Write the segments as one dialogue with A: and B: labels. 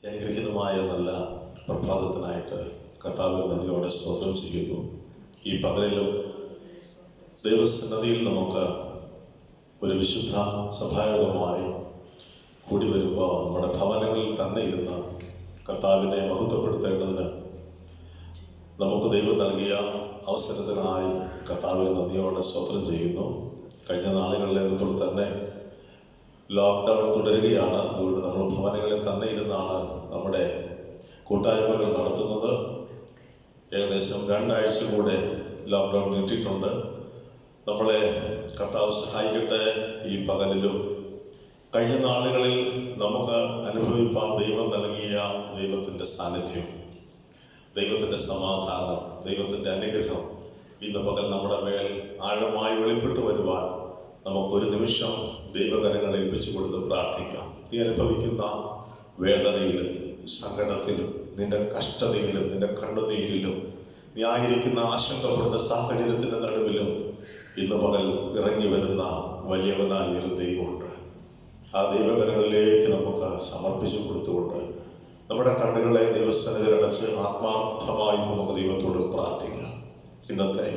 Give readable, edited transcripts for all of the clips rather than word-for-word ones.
A: അനുഗ്രഹീതമായ നല്ല പ്രഭാതത്തിനായിട്ട് കർത്താവിന് നന്ദിയോടെ സ്തോത്രം ചെയ്യുന്നു. ഈ പകലിലും ദൈവസന്നിധിയിൽ നമുക്ക് ഒരു വിശുദ്ധ സഭായോഗമായി കൂടി വരുമ്പോൾ നമ്മുടെ ഭവനങ്ങളിൽ തന്നെ ഇരുന്ന് കർത്താവിനെ മഹത്വപ്പെടുത്തേണ്ടതിന് നമുക്ക് ദൈവം നൽകിയ അവസരത്തിനായി കർത്താവിന് നന്ദിയോടെ സ്തോത്രം ചെയ്യുന്നു. കഴിഞ്ഞ നാളുകളിലേതുപോലെ തന്നെ ലോക്ക്ഡൗൺ തുടരുകയാണ്. അതുകൊണ്ട് നമ്മൾ ഭവനങ്ങളിൽ തന്നെ ഇരുന്നാണ് നമ്മുടെ കൂട്ടായ്മകൾ നടത്തുന്നത്. ഏകദേശം 2 ആഴ്ച കൂടെ ലോക്ക്ഡൗൺ നീട്ടിയിട്ടുണ്ട്. നമ്മളെ കർത്താവ് സഹായിക്കട്ടെ. ഈ പകലിലും കഴിഞ്ഞ നാളുകളിൽ നമുക്ക് അനുഭവിപ്പാൻ ദൈവം നൽകിയ ദൈവത്തിൻ്റെ സാന്നിധ്യം, ദൈവത്തിൻ്റെ സമാധാനം, ദൈവത്തിൻ്റെ അനുഗ്രഹം ഇന്ന് പകൽ നമ്മുടെ മേൽ ആഴമായി വെളിപ്പെട്ടു വരുവാൻ നമുക്കൊരു നിമിഷം ദൈവകരങ്ങൾ ഏൽപ്പിച്ചു കൊടുത്ത് പ്രാർത്ഥിക്കാം. നീ അനുഭവിക്കുന്ന വേദനയിലും സങ്കടത്തിലും നിന്റെ കഷ്ടതയിലും നിന്റെ കണ്ണുനീരിലും നീ ആയിരിക്കുന്ന ആശങ്കപ്പെടുന്ന സാഹചര്യത്തിൻ്റെ നടുവിലും ഇന്ന് പകൽ ഇറങ്ങി വരുന്ന വലിയവനായ ഒരു ദൈവമുണ്ട്. ആ ദൈവകരങ്ങളിലേക്ക് നമുക്ക് സമർപ്പിച്ചു കൊടുത്തുകൊണ്ട് നമ്മുടെ കണ്ണുകളെ ദൈവസന്നിധിയിൽ അടച്ച് ആത്മാർത്ഥമായി നമുക്ക് ദൈവത്തോട് പ്രാർത്ഥിക്കാം. ഇന്നത്തെ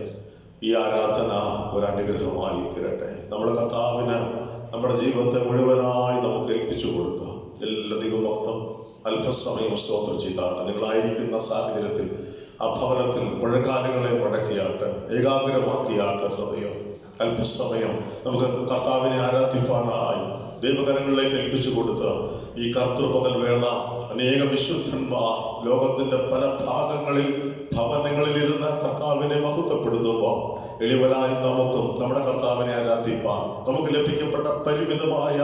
A: ഈ ആരാധന ഒരു അനുഗ്രഹമായി തീരട്ടെ. നമ്മുടെ കർത്താവിന് നമ്മുടെ ജീവിതത്തെ മുഴുവനായി നമുക്ക് ഏൽപ്പിച്ചു കൊടുക്കുക. എല്ലാ ദൈവമക്കളും അല്പസമയം സ്തോത്രം ചെയ്താണ് നിങ്ങളായിരിക്കുന്ന സാഹചര്യത്തിൽ ആ ഭവനത്തിൽ മുഴക്കാലുകളെ മുടക്കിയാട്ട് ഏകാഗ്രമാക്കിയാട്ട് ഹൃദയം അല്പസമയം നമുക്ക് കർത്താവിനെ ആരാധിപ്പാനായി ദൈവകരങ്ങളിലേക്ക് ഏൽപ്പിച്ചു കൊടുത്ത് ഈ കർത്തൃപകൽ വേള അനേക വിശുദ്ധന്മാർ ലോകത്തിന്റെ പല ഭാഗങ്ങളിൽ ഭവനങ്ങളിൽ ഇരുന്ന് കർത്താവിനെ മഹത്വപ്പെടുത്തുമ്പോൾ എളിവരായ നമുക്കും നമ്മുടെ കർത്താവിനെ ആരാധിപ്പാൻ നമുക്ക് ലഭിക്കപ്പെട്ട പരിമിതമായ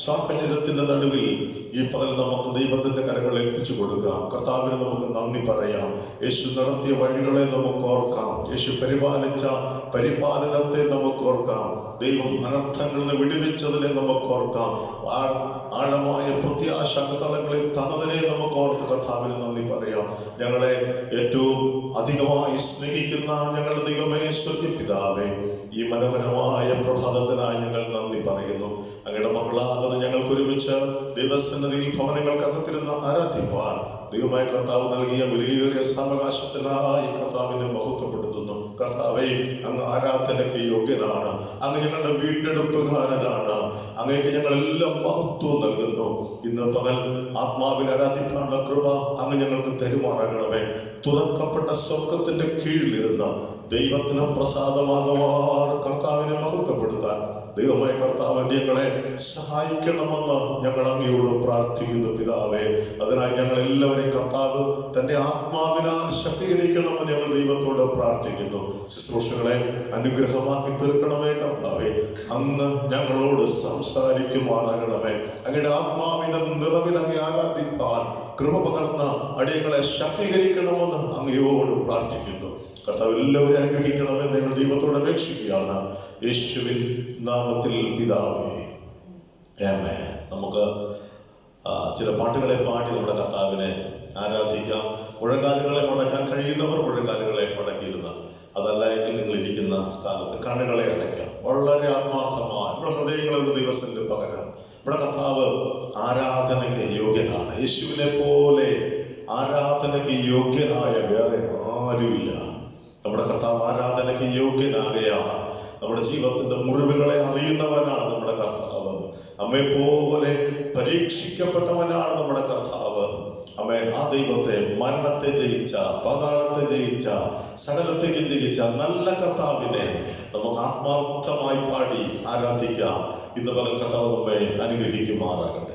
A: സാഹചര്യത്തിന്റെ നടുവിൽ ഈ പകൽ നമുക്ക് ദൈവത്തിന്റെ കരങ്ങൾ ഏൽപ്പിച്ചു കൊടുക്കാം. കർത്താവിന് നമുക്ക് നന്ദി പറയാം. യേശു നടത്തിയ വഴികളെ നമുക്ക് ഓർക്കാം. യേശു പരിപാലിച്ച പരിപാലനത്തെ നമുക്ക് ഓർക്കാം. ദൈവം അനർത്ഥങ്ങളിൽ നിന്ന് വിടുവിച്ചതിനെ നമുക്ക് ഓർക്കാം. ആഴമായ പ്രത്യാശ തലങ്ങളിൽ തന്നതിനെ നമുക്ക് ഓർത്ത് കർത്താവിന് നന്ദി പറയാം. ഞങ്ങളെ ഏറ്റവും അധികമായി സ്നേഹിക്കുന്ന ഞങ്ങളുടെ ദൈവമേ, പിതാവേ, ഈ മനോഹരമായ പ്രഭാതത്തിനായി ഞങ്ങൾ നന്ദി പറയുന്നു. അങ്ങയുടെ മക്കളാകുന്ന ഞങ്ങൾക്ക് ഒരുമിച്ച് ദൈവസന്നിധിയിൽ ഭവനങ്ങൾക്കകത്തിരുന്ന് ആരാധിപ്പാൻ ദൈവമായ കർത്താവ് നൽകിയ വലിയ സാവകാശത്തിനായി കർത്താവിനെ മഹത്വപ്പെടുത്തുന്നു. കർത്താവേ, അങ്ങ് ആരാധനയ്ക്ക് യോഗ്യനാണ്. അങ്ങ് ഞങ്ങളുടെ വീണ്ടെടുപ്പുകാരനാണ്. അങ്ങേക്ക് ഞങ്ങളെല്ലാം മഹത്വം നൽകുന്നു. ഇന്ന് പകൽ ആത്മാവിനെ ആരാധിക്കാനുള്ള കൃപ അങ്ങ് ഞങ്ങൾക്ക് തരുമാറാകണമേ. തുറക്കപ്പെട്ട സ്വർഗത്തിന്റെ കീഴിലിരുന്ന് ദൈവത്തിന് പ്രസാദമാകുവാൻ കർത്താവിനെ മഹത്വപ്പെടുത്താൻ ദൈവമായ കർത്താവ് ഞങ്ങളെ സഹായിക്കണമെന്ന് ഞങ്ങൾ അങ്ങയോട് പ്രാർത്ഥിക്കുന്നു പിതാവേ. അതിനായി ഞങ്ങൾ എല്ലാവരെയും കർത്താവ് തന്റെ ആത്മാവിനാൽ ശക്തീകരിക്കണമെന്ന് ഞങ്ങൾ ദൈവത്തോട് പ്രാർത്ഥിക്കുന്നു. ശുശ്രൂഷകളെ അനുഗ്രഹമാക്കി തീർക്കണമേ കർത്താവേ. അങ്ങ് ഞങ്ങളോട് സംസാരിക്കുമാറാകണമേ. അങ്ങയുടെ ആത്മാവിന്റെ നിറവിൽ അങ്ങ് ആരാധിപ്പാൻ കൃപ പകർന്ന് അടിയങ്ങളെ ശക്തീകരിക്കണമെന്ന് അങ്ങയോട് പ്രാർത്ഥിക്കുന്നു. കർത്താവ് എല്ലാവരും അനുഗ്രഹിക്കണമെന്ന് ഞങ്ങൾ ദൈവത്തോട് അപേക്ഷിക്കുകയാണ്. യേശുവിൻ നാമത്തിൽ പിതാവേ, ആമേൻ. നമുക്ക് ചില പാട്ടുകളെ പാടി നമ്മുടെ കർത്താവിനെ ആരാധിക്കാം. മുഴങ്കാലുകളെ മുടക്കാൻ കഴിയുന്നവർ മുഴങ്കാലുകളെ മുടക്കിയിരുന്ന, അതല്ല എങ്കിൽ നിങ്ങൾ ഇരിക്കുന്ന സ്ഥാനത്ത് കണ്ണുകളെ അടയ്ക്കാം. വളരെ ആത്മാർത്ഥമായി നമ്മുടെ ഹൃദയങ്ങളെ ഒരു ദിവസത്തിൽ പകരാം. നമ്മുടെ കർത്താവ് ആരാധനയ്ക്ക് യോഗ്യനാണ്. യേശുവിനെ പോലെ ആരാധനയ്ക്ക് യോഗ്യനായ വേറെ ആരുമില്ല. നമ്മുടെ കർത്താവ് ആരാധനയ്ക്ക് യോഗ്യനാകയാണ്. നമ്മുടെ ജീവിതത്തിന്റെ മുറിവുകളെ അറിയുന്നവനാണ് നമ്മുടെ കർത്താവ്. നമ്മെ പോലെ പരീക്ഷിക്കപ്പെട്ടവനാണ് നമ്മുടെ കർത്താവ്. അമ്മേ, ആ ദൈവത്തെ, മരണത്തെ ജയിച്ച, പാതാളത്തെ ജയിച്ച, സകലത്തേക്ക് ജയിച്ച നല്ല കർത്താവിനെ നമുക്ക് ആത്മാർത്ഥമായി പാടി ആരാധിക്കാം. ഇന്ന് പല കർത്താവ് നമ്മെ അനുഗ്രഹിക്കുമാറാകട്ടെ.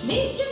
B: Miss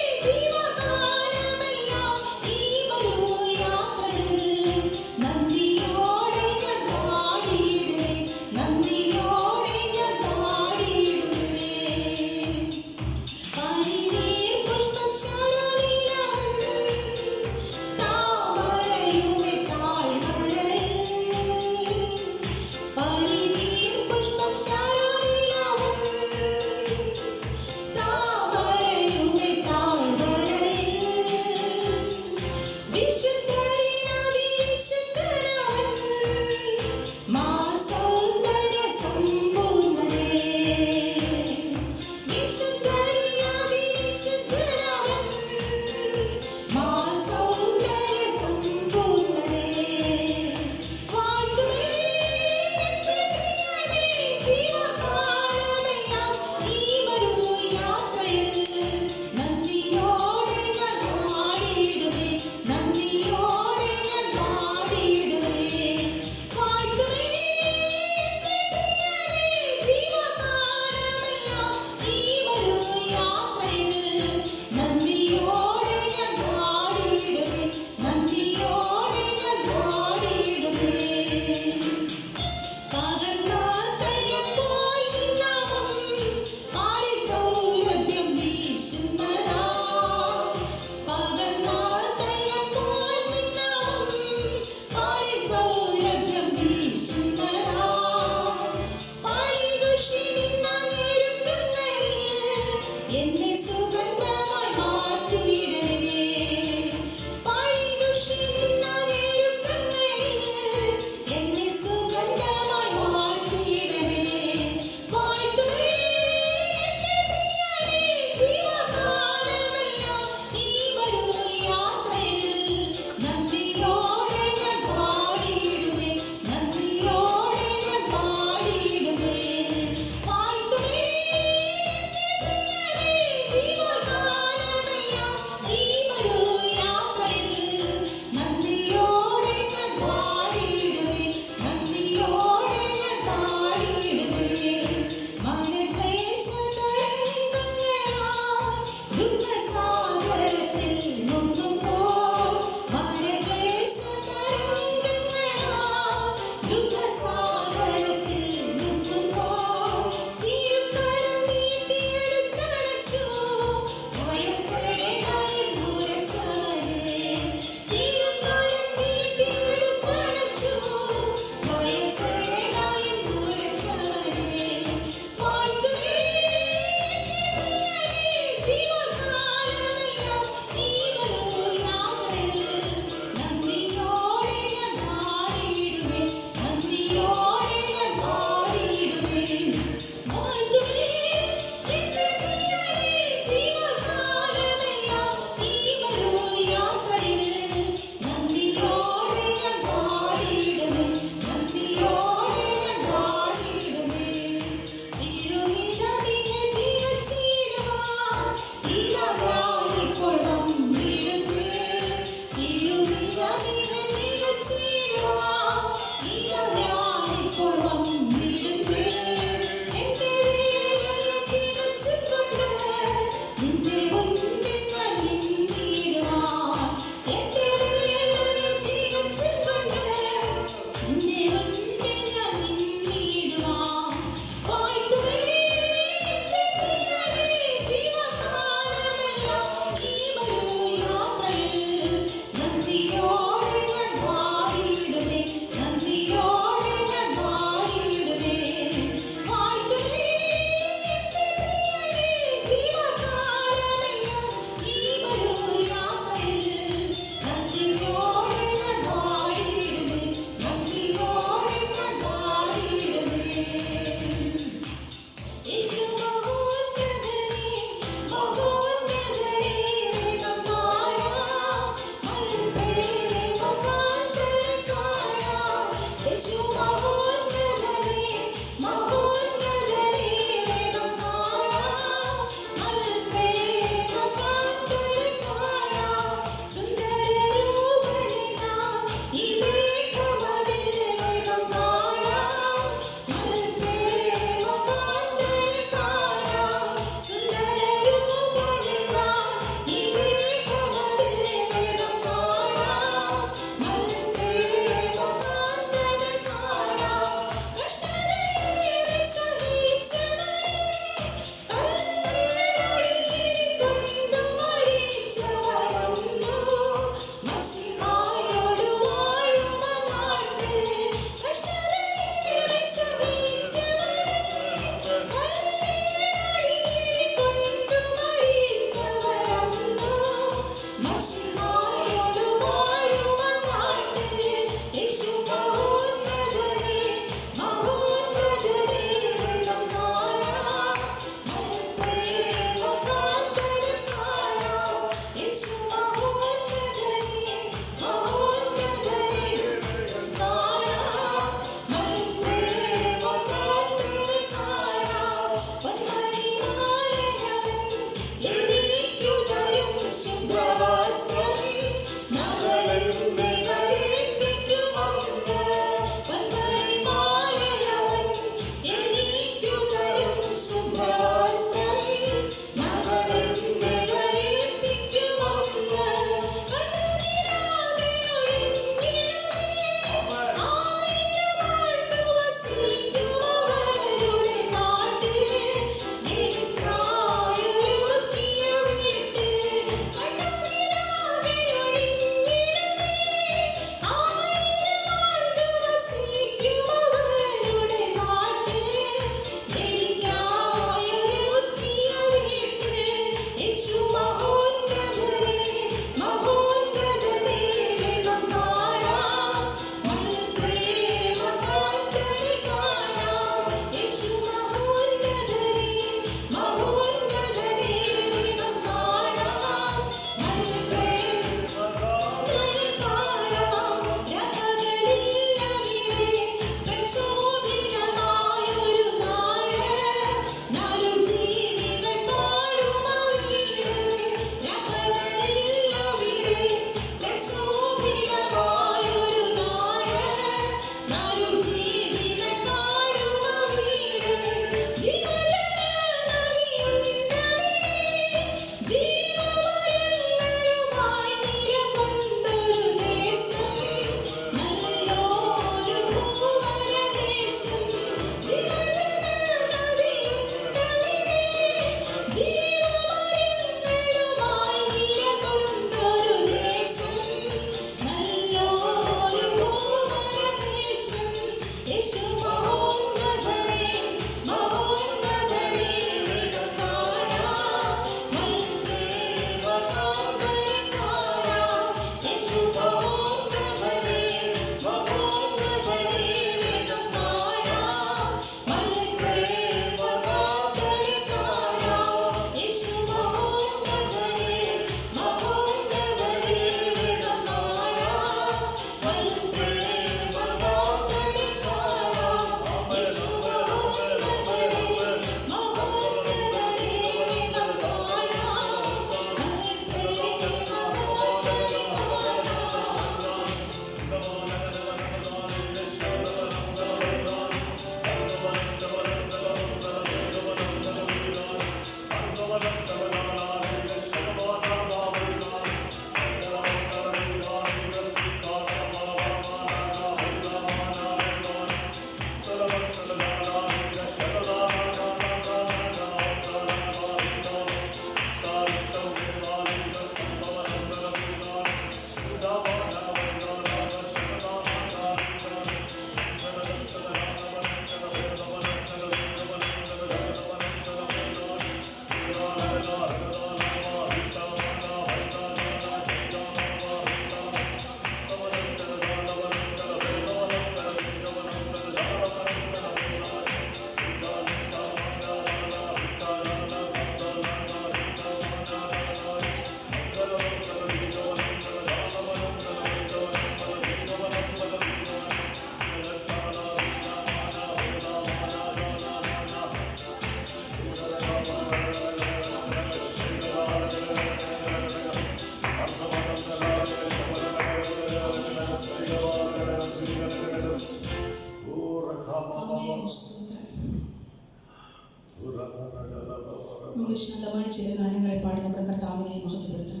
B: നമുക്ക് ശാന്തമായ ചില ഗാനങ്ങളെ പാടി നമ്മുടെ കർത്താവിനെ മഹത്വപ്പെടുത്താം.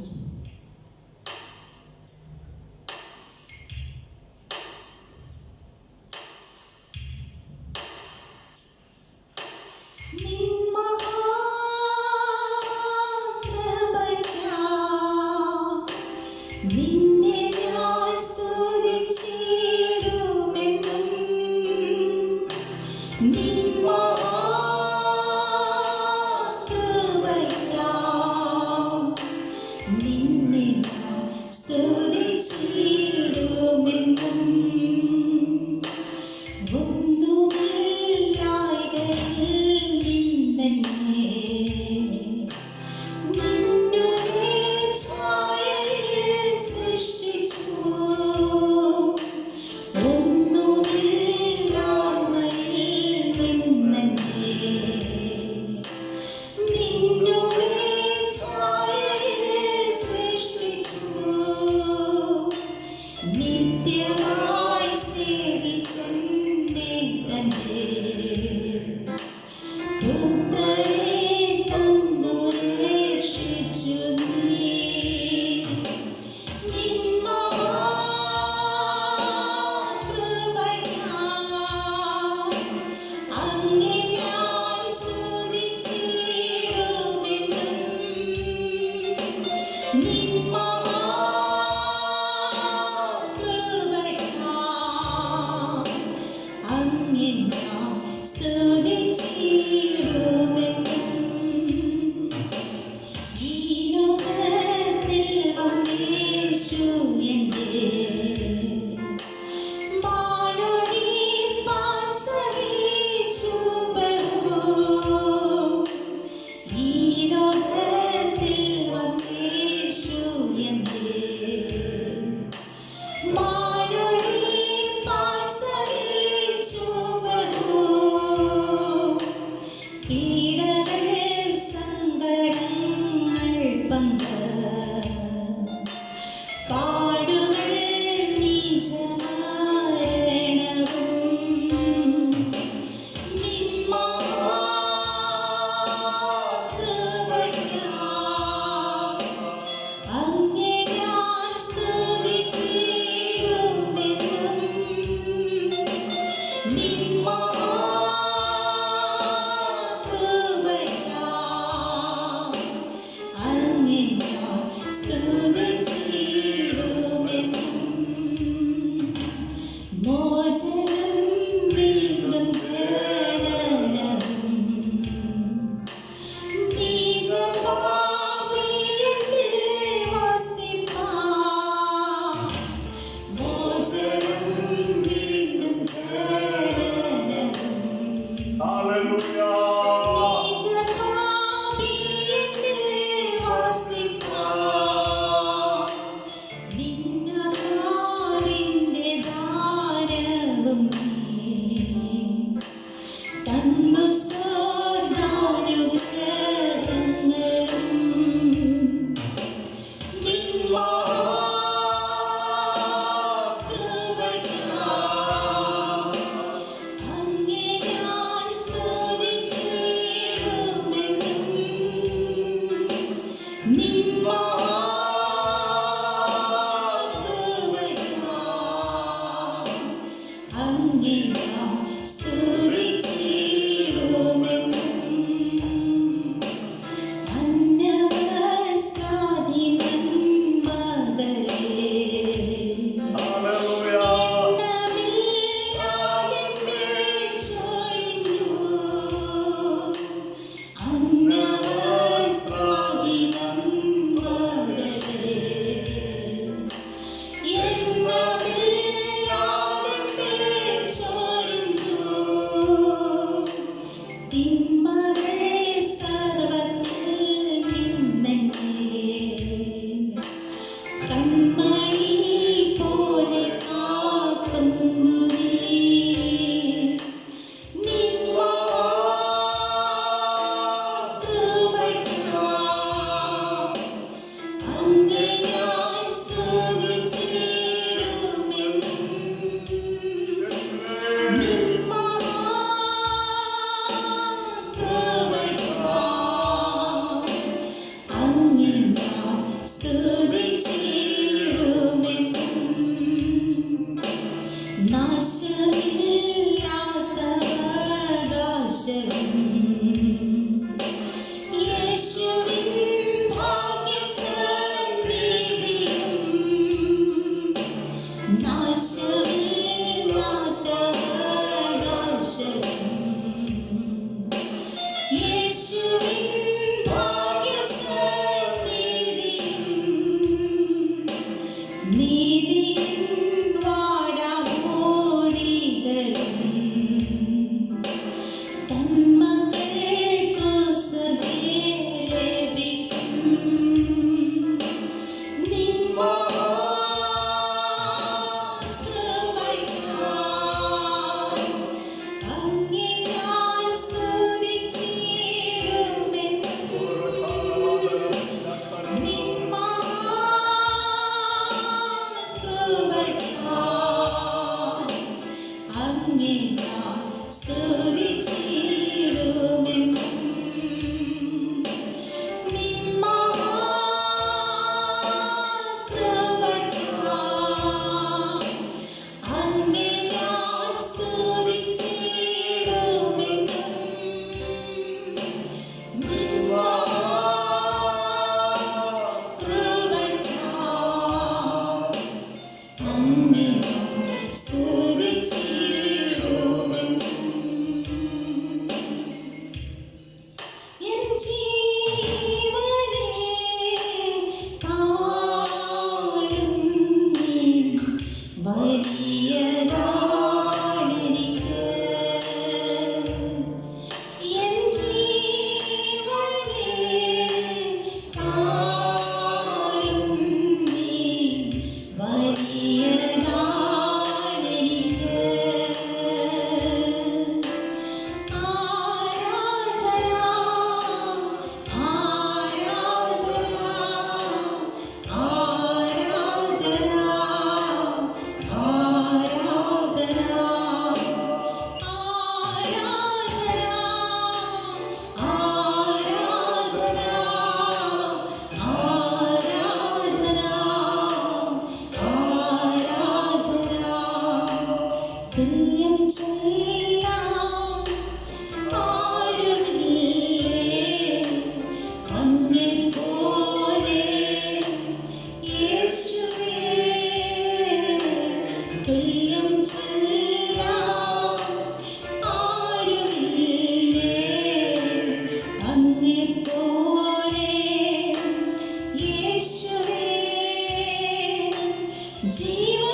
C: ജീവനേ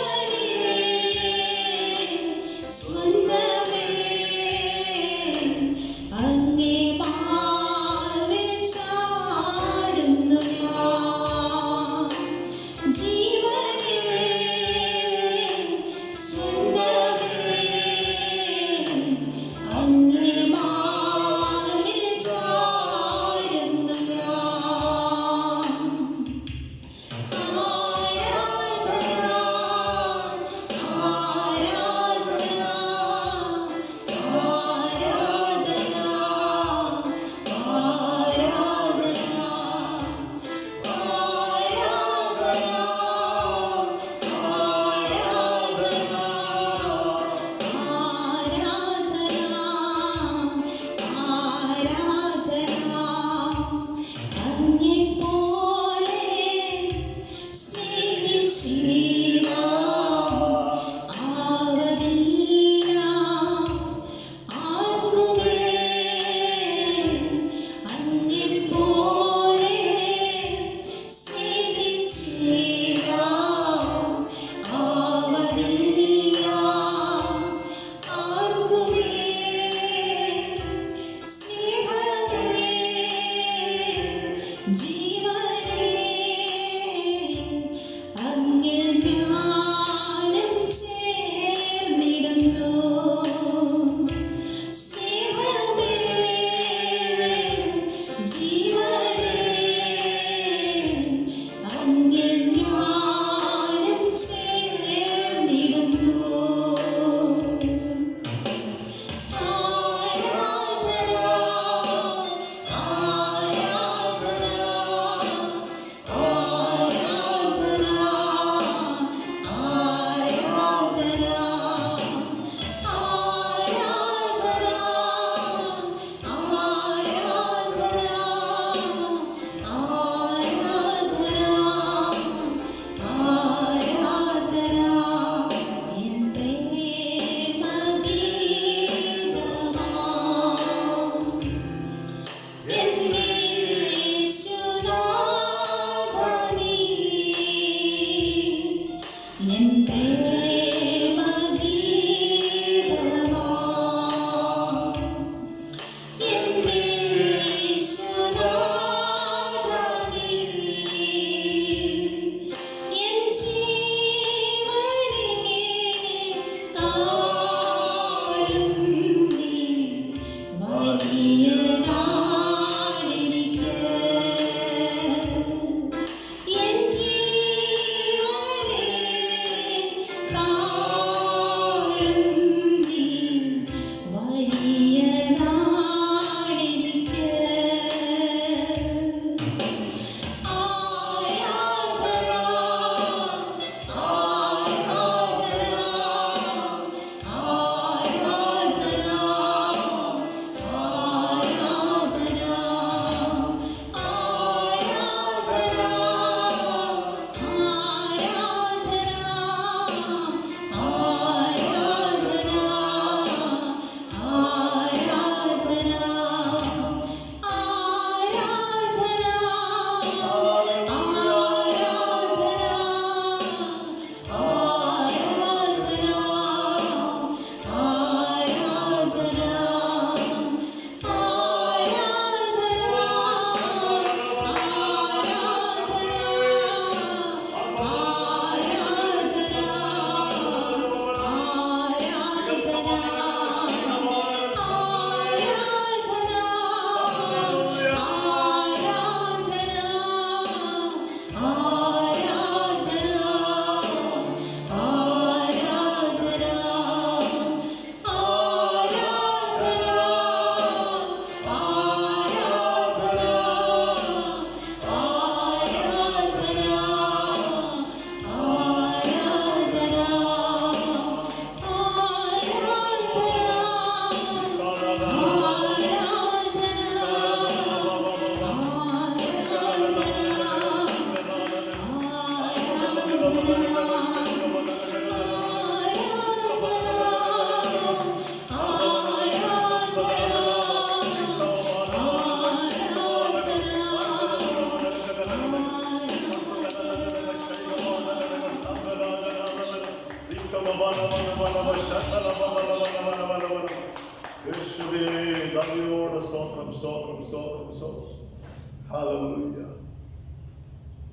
C: സ്വന്തമേ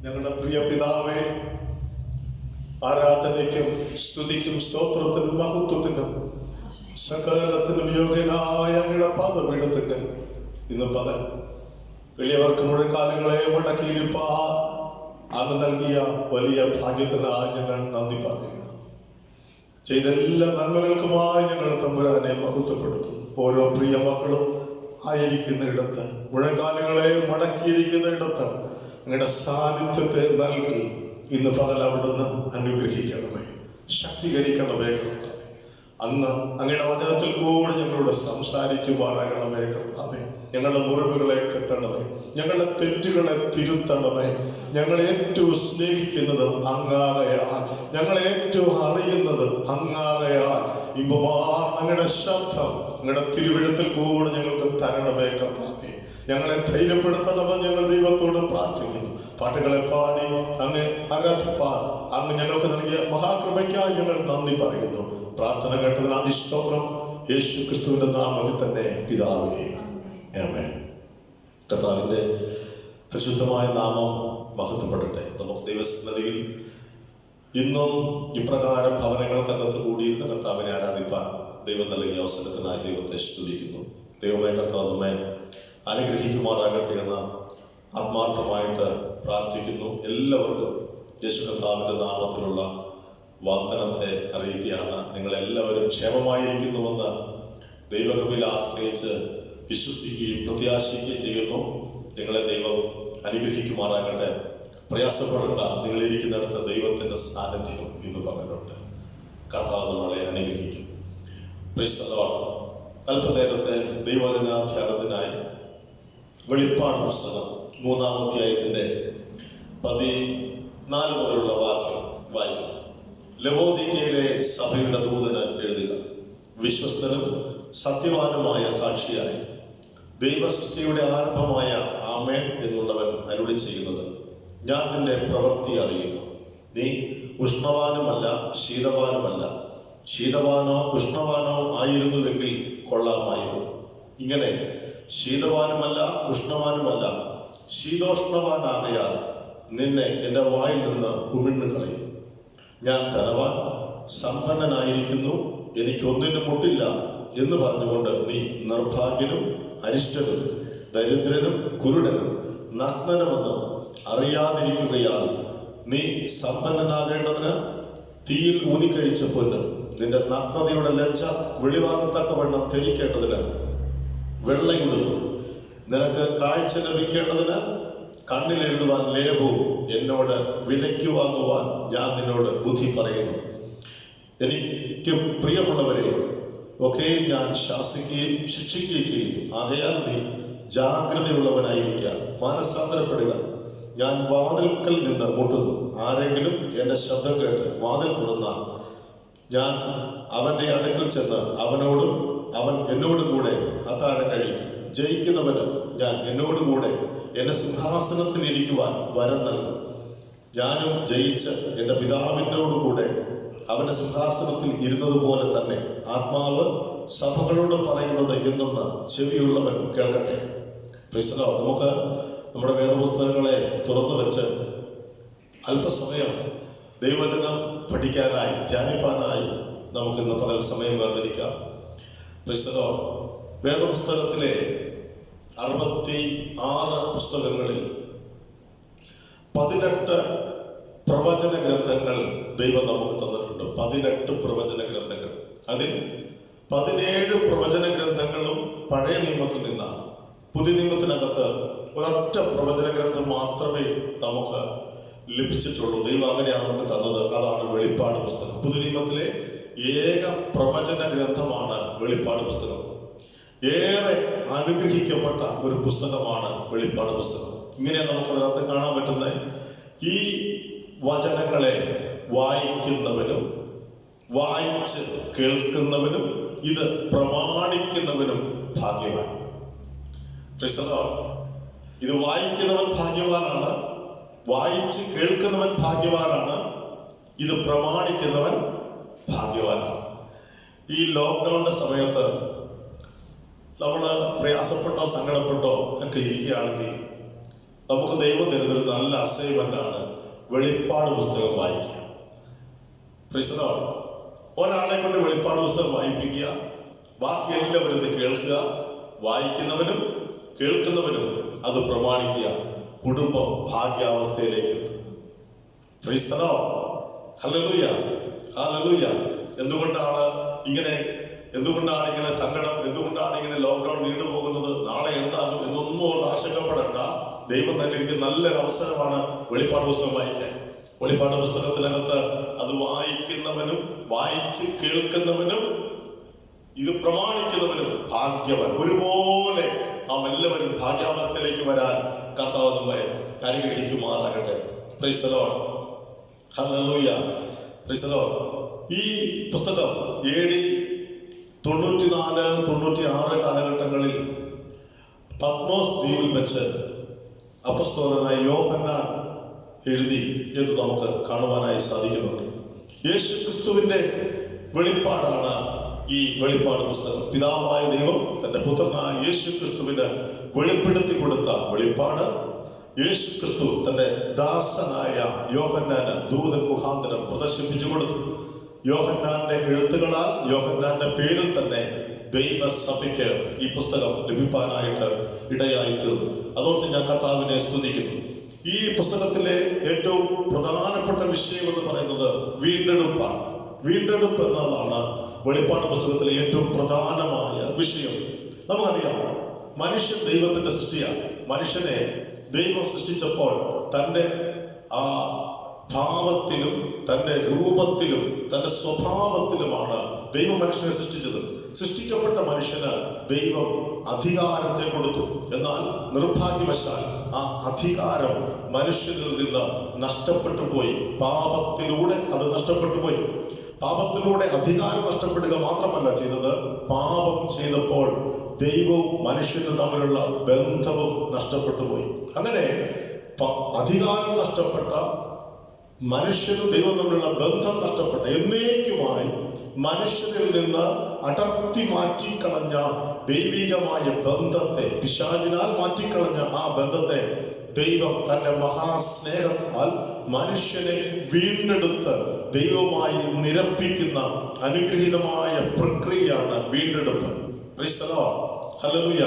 A: ഞങ്ങളുടെ പ്രിയ പിതാവേ, ആരാധനയ്ക്കും സ്തുതിക്കും സ്തോത്രത്തിനും മഹത്വത്തിനും സകലത്തിനും യോഗ്യനായ അങ്ങയുടെ പാദപീഠത്തിക്ക് ഇന്ന് പകൽ വലിയവർക്ക് മുഴക്കാലുകളെ മടക്കിയിരിപ്പാ അങ്ങ് നൽകിയ വലിയ ഭാഗ്യത്തിനായി ഞങ്ങൾ നന്ദി പറയുന്നു. ചെയ്ത എല്ലാ നന്മകൾക്കുമായി ഞങ്ങൾ തമ്പുരാനെ മഹത്വപ്പെടുത്തുന്നു. ഓരോ പ്രിയ മക്കളും ആയിരിക്കുന്ന ഇടത്ത്, മുഴങ്കാലുകളെ മടക്കിയിരിക്കുന്ന ഇടത്ത് അങ്ങയുടെ സാന്നിധ്യത്തെ നൽകി ഇന്ന് പകൽ അവിടുന്ന് അനുഗ്രഹിക്കണമേ, ശക്തീകരിക്കണമേ കർത്താവേ. അങ്ങ് അങ്ങയുടെ വചനത്തിൽ കൂടെ ഞങ്ങളോട് സംസാരിക്കുവാനാകണമേ കർത്താവേ. ഞങ്ങളുടെ മുറിവുകളെ കെട്ടണമേ, ഞങ്ങളുടെ തെറ്റുകളെ തിരുത്തണമേ. ഞങ്ങളെ ഏറ്റവും സ്നേഹിക്കുന്നത് അങ്ങാകയാൽ, ഞങ്ങളെ ഏറ്റവും അറിയുന്നത് അങ്ങാകയാൽ അങ്ങയുടെ ശബ്ദം അങ്ങയുടെ തിരുവിഴത്തിൽ കൂടെ ഞങ്ങൾക്ക് തരണമേ കർത്താവേ. ഞങ്ങളെ ധൈര്യപ്പെടുത്തണമെന്ന് ഞങ്ങൾ ദൈവത്തോട് പ്രാർത്ഥിക്കുന്നു. പാട്ടുകളെ പാടി അങ്ങ് ആരാധിപ്പാൻ അങ്ങ് ഞങ്ങൾക്ക് നൽകിയ മഹാകൃപയ്ക്കായി ഞങ്ങൾ നന്ദി പറയുന്നു. പ്രാർത്ഥന കേട്ടതിന് അതിസ്തോത്രം. യേശു ക്രിസ്തുവിന്റെ നാമത്തിൽ തന്നെ പിതാവേ, ആമേൻ. കർത്താവിന്റെ പരിശുദ്ധമായ നാമം മഹത്വപ്പെടട്ടെ. നമുക്ക് ദൈവസന്നിധിയിൽ ഇന്നും ഇപ്രകാരം ഭവനങ്ങൾക്കകത്ത് കൂടിയിരുന്ന കർത്താവിനെ ആരാധിപ്പാൻ ദൈവം നൽകിയ അവസരത്തിനായി ദൈവത്തെ സ്തുതിക്കുന്നു. ദൈവമേ, കർത്താവ് നമ്മെ അനുഗ്രഹിക്കുമാറാകട്ടെ എന്ന് ആത്മാർത്ഥമായിട്ട് പ്രാർത്ഥിക്കുന്നു. എല്ലാവർക്കും യേശു കർത്താവിൻ്റെ നാമത്തിലുള്ള വാഗ്ദാനത്തെ അറിയിക്കുകയാണ്. നിങ്ങളെല്ലാവരും ക്ഷേമമായിരിക്കുന്നുവെന്ന് ദൈവകൃപയിൽ ആശ്രയിച്ച് വിശ്വസിക്കുകയും പ്രത്യാശിക്കുകയും ചെയ്യുന്നു. നിങ്ങളെ ദൈവം അനുഗ്രഹിക്കുമാറാകട്ടെ. പ്രയാസപ്പെടേണ്ട, നിങ്ങളിരിക്കുന്നിടത്ത് ദൈവത്തിൻ്റെ സാന്നിധ്യം ഇന്ന് പകലുണ്ട്. കർത്താവ് നമ്മളെ അനുഗ്രഹിക്കും. Price the Lord. അല്പനേരത്തെ ദൈവവചന ധ്യാനത്തിനായി വെളിപ്പാട് പുസ്തകം 3-ാം അധ്യായത്തിൻ്റെ 14 മുതലുള്ള വാക്യം വായിക്കുന്നു. ലവോദിക്കയിലെ സഭയുടെ ദൂതന് എഴുതുക: വിശ്വസ്തനും സത്യവാനുമായ സാക്ഷിയായി ദൈവസൃഷ്ടിയുടെ ആരംഭമായ ആമേൻ എന്നുള്ളവൻ അരുളി ചെയ്യുന്നത്, ഞാൻ നിന്റെ പ്രവൃത്തി അറിയുന്നു. നീ ഉഷ്ണവാനുമല്ല ശീതവാനുമല്ല. ശീതവാനോ ഉഷ്ണവാനോ ആയിരുന്നുവെങ്കിൽ കൊള്ളാമായിരുന്നു. ഇങ്ങനെ ശീതവാനുമല്ല ഉഷ്ണവാനുമല്ല, ശീതോഷ്ണവാനാകയാൽ നിന്നെ എൻ്റെ വായിൽ നിന്ന് ഉമിണ്ണു കളയും. ഞാൻ ധനവാൻ, സമ്പന്നനായിരിക്കുന്നു, എനിക്കൊന്നിനും മുട്ടില്ല എന്ന് പറഞ്ഞുകൊണ്ട് നീ നിർഭാഗ്യനും അരിഷ്ടനും ദരിദ്രനും കുരുടനും നഗ്നനുമെന്ന് അറിയാതിരിക്കുകയാൽ നീ സമ്പന്നനാകേണ്ടതിന് തീയിൽ ഊതിക്കഴിച്ച പൊന്ന് നിന്റെ നഗ്നതയുടെ ലജ്ജ വെളിവാകത്തക്കവണ്ണം ധരിക്കേണ്ടതിന് വെള്ളയുടുപ്പ് നിനക്ക് കാഴ്ച ലഭിക്കേണ്ടതിന് കണ്ണിലെഴുതുവാൻ ലേപവും എന്നോട് വിലയ്ക്ക് വാങ്ങുവാൻ ഞാൻ നിന്നോട് ബുദ്ധി പറയുന്നു. എനിക്ക് പ്രിയമുള്ളവരെ ഒക്കെ ഞാൻ ശാസിക്കുകയും ശിക്ഷിക്കുകയും ചെയ്യുന്നു. ആകയാൽ നീ ജാഗ്രതയുള്ളവനായിരിക്കുക, മാനസാന്തരപ്പെടുക. ഞാൻ വാതിൽക്കൽ നിന്ന് മുട്ടുന്നു. ആരെങ്കിലും എൻ്റെ ശബ്ദം കേട്ട് വാതിൽ തുറന്നാൽ ഞാൻ അവൻ്റെ അടുക്കൽ ചെന്ന് അവനോടും അവൻ എന്നോടും കൂടെ അത്താഴം കഴിയും. ജയിക്കുന്നവന് ഞാൻ എന്നോടുകൂടെ എൻ്റെ സിംഹാസനത്തിൽ ഇരിക്കുവാൻ വരം നൽകും. ഞാനും ജയിച്ച് എൻ്റെ പിതാവിനോടുകൂടെ അവൻ്റെ സിംഹാസനത്തിൽ ഇരുന്നതുപോലെ തന്നെ ആത്മാവ് സഭകളോട് പറയുന്നത് എന്തെന്ന് ചെവിയുള്ളവൻ കേൾക്കട്ടെ. ക്രിസ്തോ, നമുക്ക് നമ്മുടെ വേദപുസ്തകങ്ങളെ തുറന്നു വെച്ച് അല്പസമയം ദൈവവചനം പഠിക്കാനായി ധ്യാനിപ്പാനായി നമുക്കിന്ന് പകൽ സമയം വേർതിരിക്കാം. ക്രിസ്തോ, വേദപുസ്തകത്തിലെ 66 പുസ്തകങ്ങളിൽ 18 പ്രവചന ഗ്രന്ഥങ്ങൾ ദൈവം നമുക്ക് തന്നിട്ടുണ്ട്. 18 പ്രവചന ഗ്രന്ഥങ്ങൾ. അതിൽ 17 പ്രവചന ഗ്രന്ഥങ്ങളും പഴയ നിയമത്തിൽ നിന്നാണ്. പുതിയ നിയമത്തിനകത്ത് ഒരൊറ്റ പ്രവചന ഗ്രന്ഥം മാത്രമേ നമുക്ക് ലഭിച്ചിട്ടുള്ളൂ. ദൈവം അങ്ങനെയാണ് നമുക്ക് തന്നത്. അതാണ് വെളിപ്പാട് പുസ്തകം. പുതിയ നിയമത്തിലെ ഏക പ്രവചന ഗ്രന്ഥമാണ് വെളിപ്പാട് പുസ്തകം. ഏറെ അനുഗ്രഹിക്കപ്പെട്ട ഒരു പുസ്തകമാണ് വെളിപ്പാട് പുസ്തകം. ഇങ്ങനെ നമുക്കതിനകത്ത് കാണാൻ പറ്റുന്ന ഈ വചനങ്ങളെ വായിക്കുന്നവനും വായിച്ച് കേൾക്കുന്നവനും ഇത് പ്രമാണിക്കുന്നവനും ഭാഗ്യവാൻ. ഇത് വായിക്കുന്നവൻ ഭാഗ്യവാനാണ്, വായിച്ച് കേൾക്കുന്നവൻ ഭാഗ്യവാനാണ്, ഇത് പ്രമാണിക്കുന്നവൻ ഭാഗ്യവാനാണ്. ഈ ലോക്ക്ഡൗണിന്റെ സമയത്ത് നമ്മൾ പ്രയാസപ്പെട്ടോ സങ്കടപ്പെട്ടോ ഒക്കെ ഇരിക്കുകയാണെങ്കിൽ നമുക്ക് ദൈവം തരുന്നൊരു നല്ല അസൈൻമെന്റാണ് വെളിപ്പാട് പുസ്തകം വായിക്കുക. പ്രശ്നമാണ് ഒരാളെ കൊണ്ട് വെളിപ്പാട് പുസ്തകം വായിപ്പിക്കുക, ബാക്കി എല്ലാവരും ഇത് കേൾക്കുക. വായിക്കുന്നവനും കേൾക്കുന്നവനും അത് പ്രമാണിക്കുക. കുടുംബം ഭാഗ്യാവസ്ഥയിലേക്ക് എത്തും. Hallelujah, hallelujah. എന്തുകൊണ്ടാണ് ഇങ്ങനെ സങ്കടം, എന്തുകൊണ്ടാണ് ഇങ്ങനെ ലോക്ക്ഡൌൺ നീണ്ടുപോകുന്നത്, നാളെ എന്താകും എന്നൊന്നും ആശങ്കപ്പെടേണ്ട. ദൈവം തന്നെ എനിക്ക് നല്ലൊരു അവസരമാണ് വെളിപ്പാട് പുസ്തകം വായിക്കാൻ. വെളിപ്പാട് പുസ്തകത്തിനകത്ത് അത് വായിക്കുന്നവനും വായിച്ച് കേൾക്കുന്നവനും ഇത് പ്രമാണിക്കുന്നവനും ഭാഗ്യവാൻ. ഒരുപോലെ നാം എല്ലാവരും ഭാഗ്യാവസ്ഥയിലേക്ക് വരാൻ കർത്താവ് നമ്മെ അനുഗ്രഹിക്കുമാറാകട്ടെ. പ്രൈസ് ദി ലോർഡ്, ഹല്ലേലൂയ, പ്രൈസ് ദി ലോർഡ്. ഈ പുസ്തകം AD 94-96 കാലഘട്ടങ്ങളിൽ പത്മോസ് ദ്വീപിൽ വെച്ച് അപ്പോസ്തലനായ യോഹന്നാൻ എഴുതി എന്ന് നമുക്ക് കാണുവാനായി സാധിക്കുന്നുണ്ട്. യേശു ക്രിസ്തുവിന്റെ വെളിപ്പാടാണ് ഈ വെളിപ്പാട് പുസ്തകം. പിതാവായ ദൈവം തന്റെ പുത്രനായ യേശു ക്രിസ്തുവിന് വെളിപ്പെടുത്തി കൊടുത്ത വെളിപ്പാട് യേശു ക്രിസ്തു തന്റെ ദാസനായ യോഹന്നാന് ദൂതൻ മുഖാന്തരം പ്രദർശിപ്പിച്ചു കൊടുത്തു. യോഹന്നാന്റെ എഴുത്തുകളാൽ, യോഹന്നാന്റെ പേരിൽ തന്നെ ദൈവസഭയ്ക്ക് ഈ പുസ്തകം ലഭിക്കാനായിട്ട് ഇടയായി തീർന്നു. അതോർത്ത് ഞാൻ കർത്താവിനെ സ്തുതിക്കുന്നു. ഈ പുസ്തകത്തിലെ ഏറ്റവും പ്രധാനപ്പെട്ട വിഷയം എന്ന് പറയുന്നത് വീണ്ടെടുപ്പാണ്. വീണ്ടെടുപ്പ് എന്നതാണ് വെളിപ്പാട് പുസ്തകത്തിലെ ഏറ്റവും പ്രധാനമായ വിഷയം. നമുക്കറിയാം, മനുഷ്യൻ ദൈവത്തിന്റെ സൃഷ്ടിയാണ്. മനുഷ്യനെ ദൈവം സൃഷ്ടിച്ചപ്പോൾ തൻ്റെ ആ ഭാവത്തിലും തൻ്റെ രൂപത്തിലും തൻ്റെ സ്വഭാവത്തിലുമാണ് ദൈവം മനുഷ്യനെ സൃഷ്ടിച്ചത്. സൃഷ്ടിക്കപ്പെട്ട മനുഷ്യന് ദൈവം അധികാരത്തെ കൊടുത്തു. എന്നാൽ നിർഭാഗ്യവശാൽ ആ അധികാരം മനുഷ്യനിൽ നിന്ന് നഷ്ടപ്പെട്ടു പോയി. പാപത്തിലൂടെ അത് നഷ്ടപ്പെട്ടു പോയി. പാപത്തിലൂടെ അധികാരം നഷ്ടപ്പെടുക മാത്രമല്ല ചെയ്തത്, പാപം ചെയ്തപ്പോൾ ദൈവവും മനുഷ്യനും തമ്മിലുള്ള ബന്ധവും നഷ്ടപ്പെട്ടു പോയി. അങ്ങനെ അധികാരം നഷ്ടപ്പെട്ട മനുഷ്യനും ദൈവം തമ്മിലുള്ള ബന്ധം നഷ്ടപ്പെട്ട എന്നേക്കുമായി മനുഷ്യരിൽ നിന്ന് അടർത്തി മാറ്റിക്കളഞ്ഞ ദൈവികമായ ബന്ധത്തെ, പിശാചിനാൽ മാറ്റിക്കളഞ്ഞ ആ ബന്ധത്തെ ദൈവം തന്റെ മഹാസ്നേഹത്താൽ മനുഷ്യനെ വീണ്ടെടുത്ത് ദൈവമായി നിരപ്പിക്കുന്ന അനുഗ്രഹീതമായ പ്രക്രിയയാണ് വീണ്ടെടുപ്പ്. ഹല്ലേലൂയ.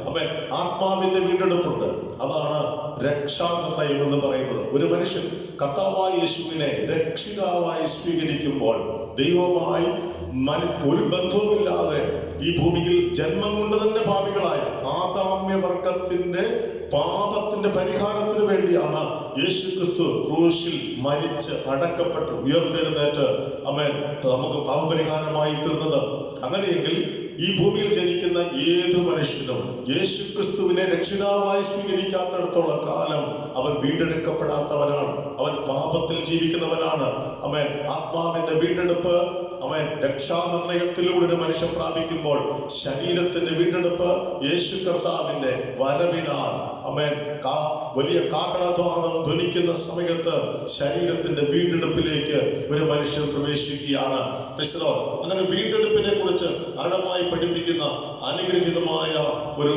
A: ആമേൻ. ആത്മാവിന്റെ വീണ്ടെടുപ്പുണ്ട്. അതാണ് രക്ഷാനിർണയം എന്ന് പറയുന്നത്. ഒരു മനുഷ്യൻ കർത്താവായ യേശുവിനെ രക്ഷിതാവായി സ്വീകരിക്കുമ്പോൾ ദൈവവുമായി ഒരു ബന്ധവുമില്ലാതെ ഈ ഭൂമിയിൽ ജന്മം കൊണ്ട് തന്നെ പാപികളായ ആദാമ്യവർഗത്തിന്റെ പാപത്തിന്റെ പരിഹാരത്തിന് വേണ്ടിയാണ് യേശു ക്രിസ്തു ക്രൂശിൽ മരിച്ച് അടക്കപ്പെട്ട് ഉയർത്തെഴുന്നേറ്റ് ആമേൻ നമുക്ക് പാപപരിഹാരമായി തീർന്നത്. അങ്ങനെയെങ്കിൽ ഈ ഭൂമിയിൽ ജനിക്കുന്ന ഏത് മനുഷ്യനും യേശു ക്രിസ്തുവിനെ രക്ഷിതാവായി സ്വീകരിക്കാത്തിടത്തോളം കാലം അവൻ വീണ്ടെടുക്കപ്പെടാത്തവനാണ്. അവൻ പാപത്തിൽ ജീവിക്കുന്നവനാണ്. ആമേൻ. ആത്മാവിന്റെ വീണ്ടെടുപ്പ് ആമേൻ രക്ഷാനിർണയത്തിലൂടെ ഒരു മനുഷ്യൻ പ്രാപിക്കുമ്പോൾ ശരീരത്തിന്റെ വീണ്ടെടുപ്പ് യേശു കർത്താവിന്റെ വരവിനാൽ ആമേൻ വലിയ കാഹളധ്വാനം ധ്വനിക്കുന്ന സമയത്ത് ശരീരത്തിന്റെ വീണ്ടെടുപ്പിലേക്ക് ഒരു മനുഷ്യൻ പ്രവേശിക്കുകയാണ്. അങ്ങനെ വീണ്ടെടുപ്പിനെ കുറിച്ച് ആഴമായി പഠിപ്പിക്കുന്ന അനുഗ്രഹീതമായ ഒരു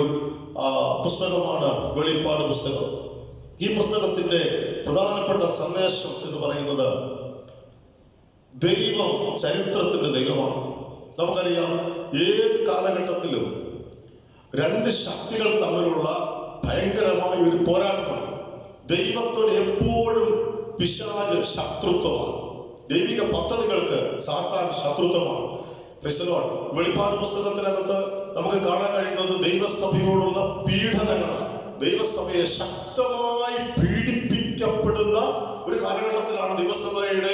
A: പുസ്തകമാണ് വെളിപ്പാട് പുസ്തകം. ഈ പുസ്തകത്തിന്റെ പ്രധാനപ്പെട്ട സന്ദേശം എന്ന് പറയുന്നത് ദൈവം ചരിത്രത്തിന്റെ ദൈവമാണ്. നമുക്കറിയാം, ഏത് കാലഘട്ടത്തിലും രണ്ട് ശക്തികൾ തമ്മിലുള്ള ഭയങ്കരമായ ഒരു പോരാട്ടമാണ്. ദൈവത്തോട് എപ്പോഴും പിശാച് ശത്രുത്വമാണ്. ദൈവിക പദ്ധതികൾക്ക് സാത്താൻ ശത്രുത്വമാണ്. വെളിപ്പാട് പുസ്തകത്തിനകത്ത് നമുക്ക് കാണാൻ കഴിയുന്നത് ദൈവസഭയോടുള്ള പീഡനങ്ങളാണ്. ദൈവസഭയെ ശക്തമായി പീഡിപ്പിക്കപ്പെടുന്ന ഒരു കാലഘട്ടത്തിലാണ് ദൈവസഭയുടെ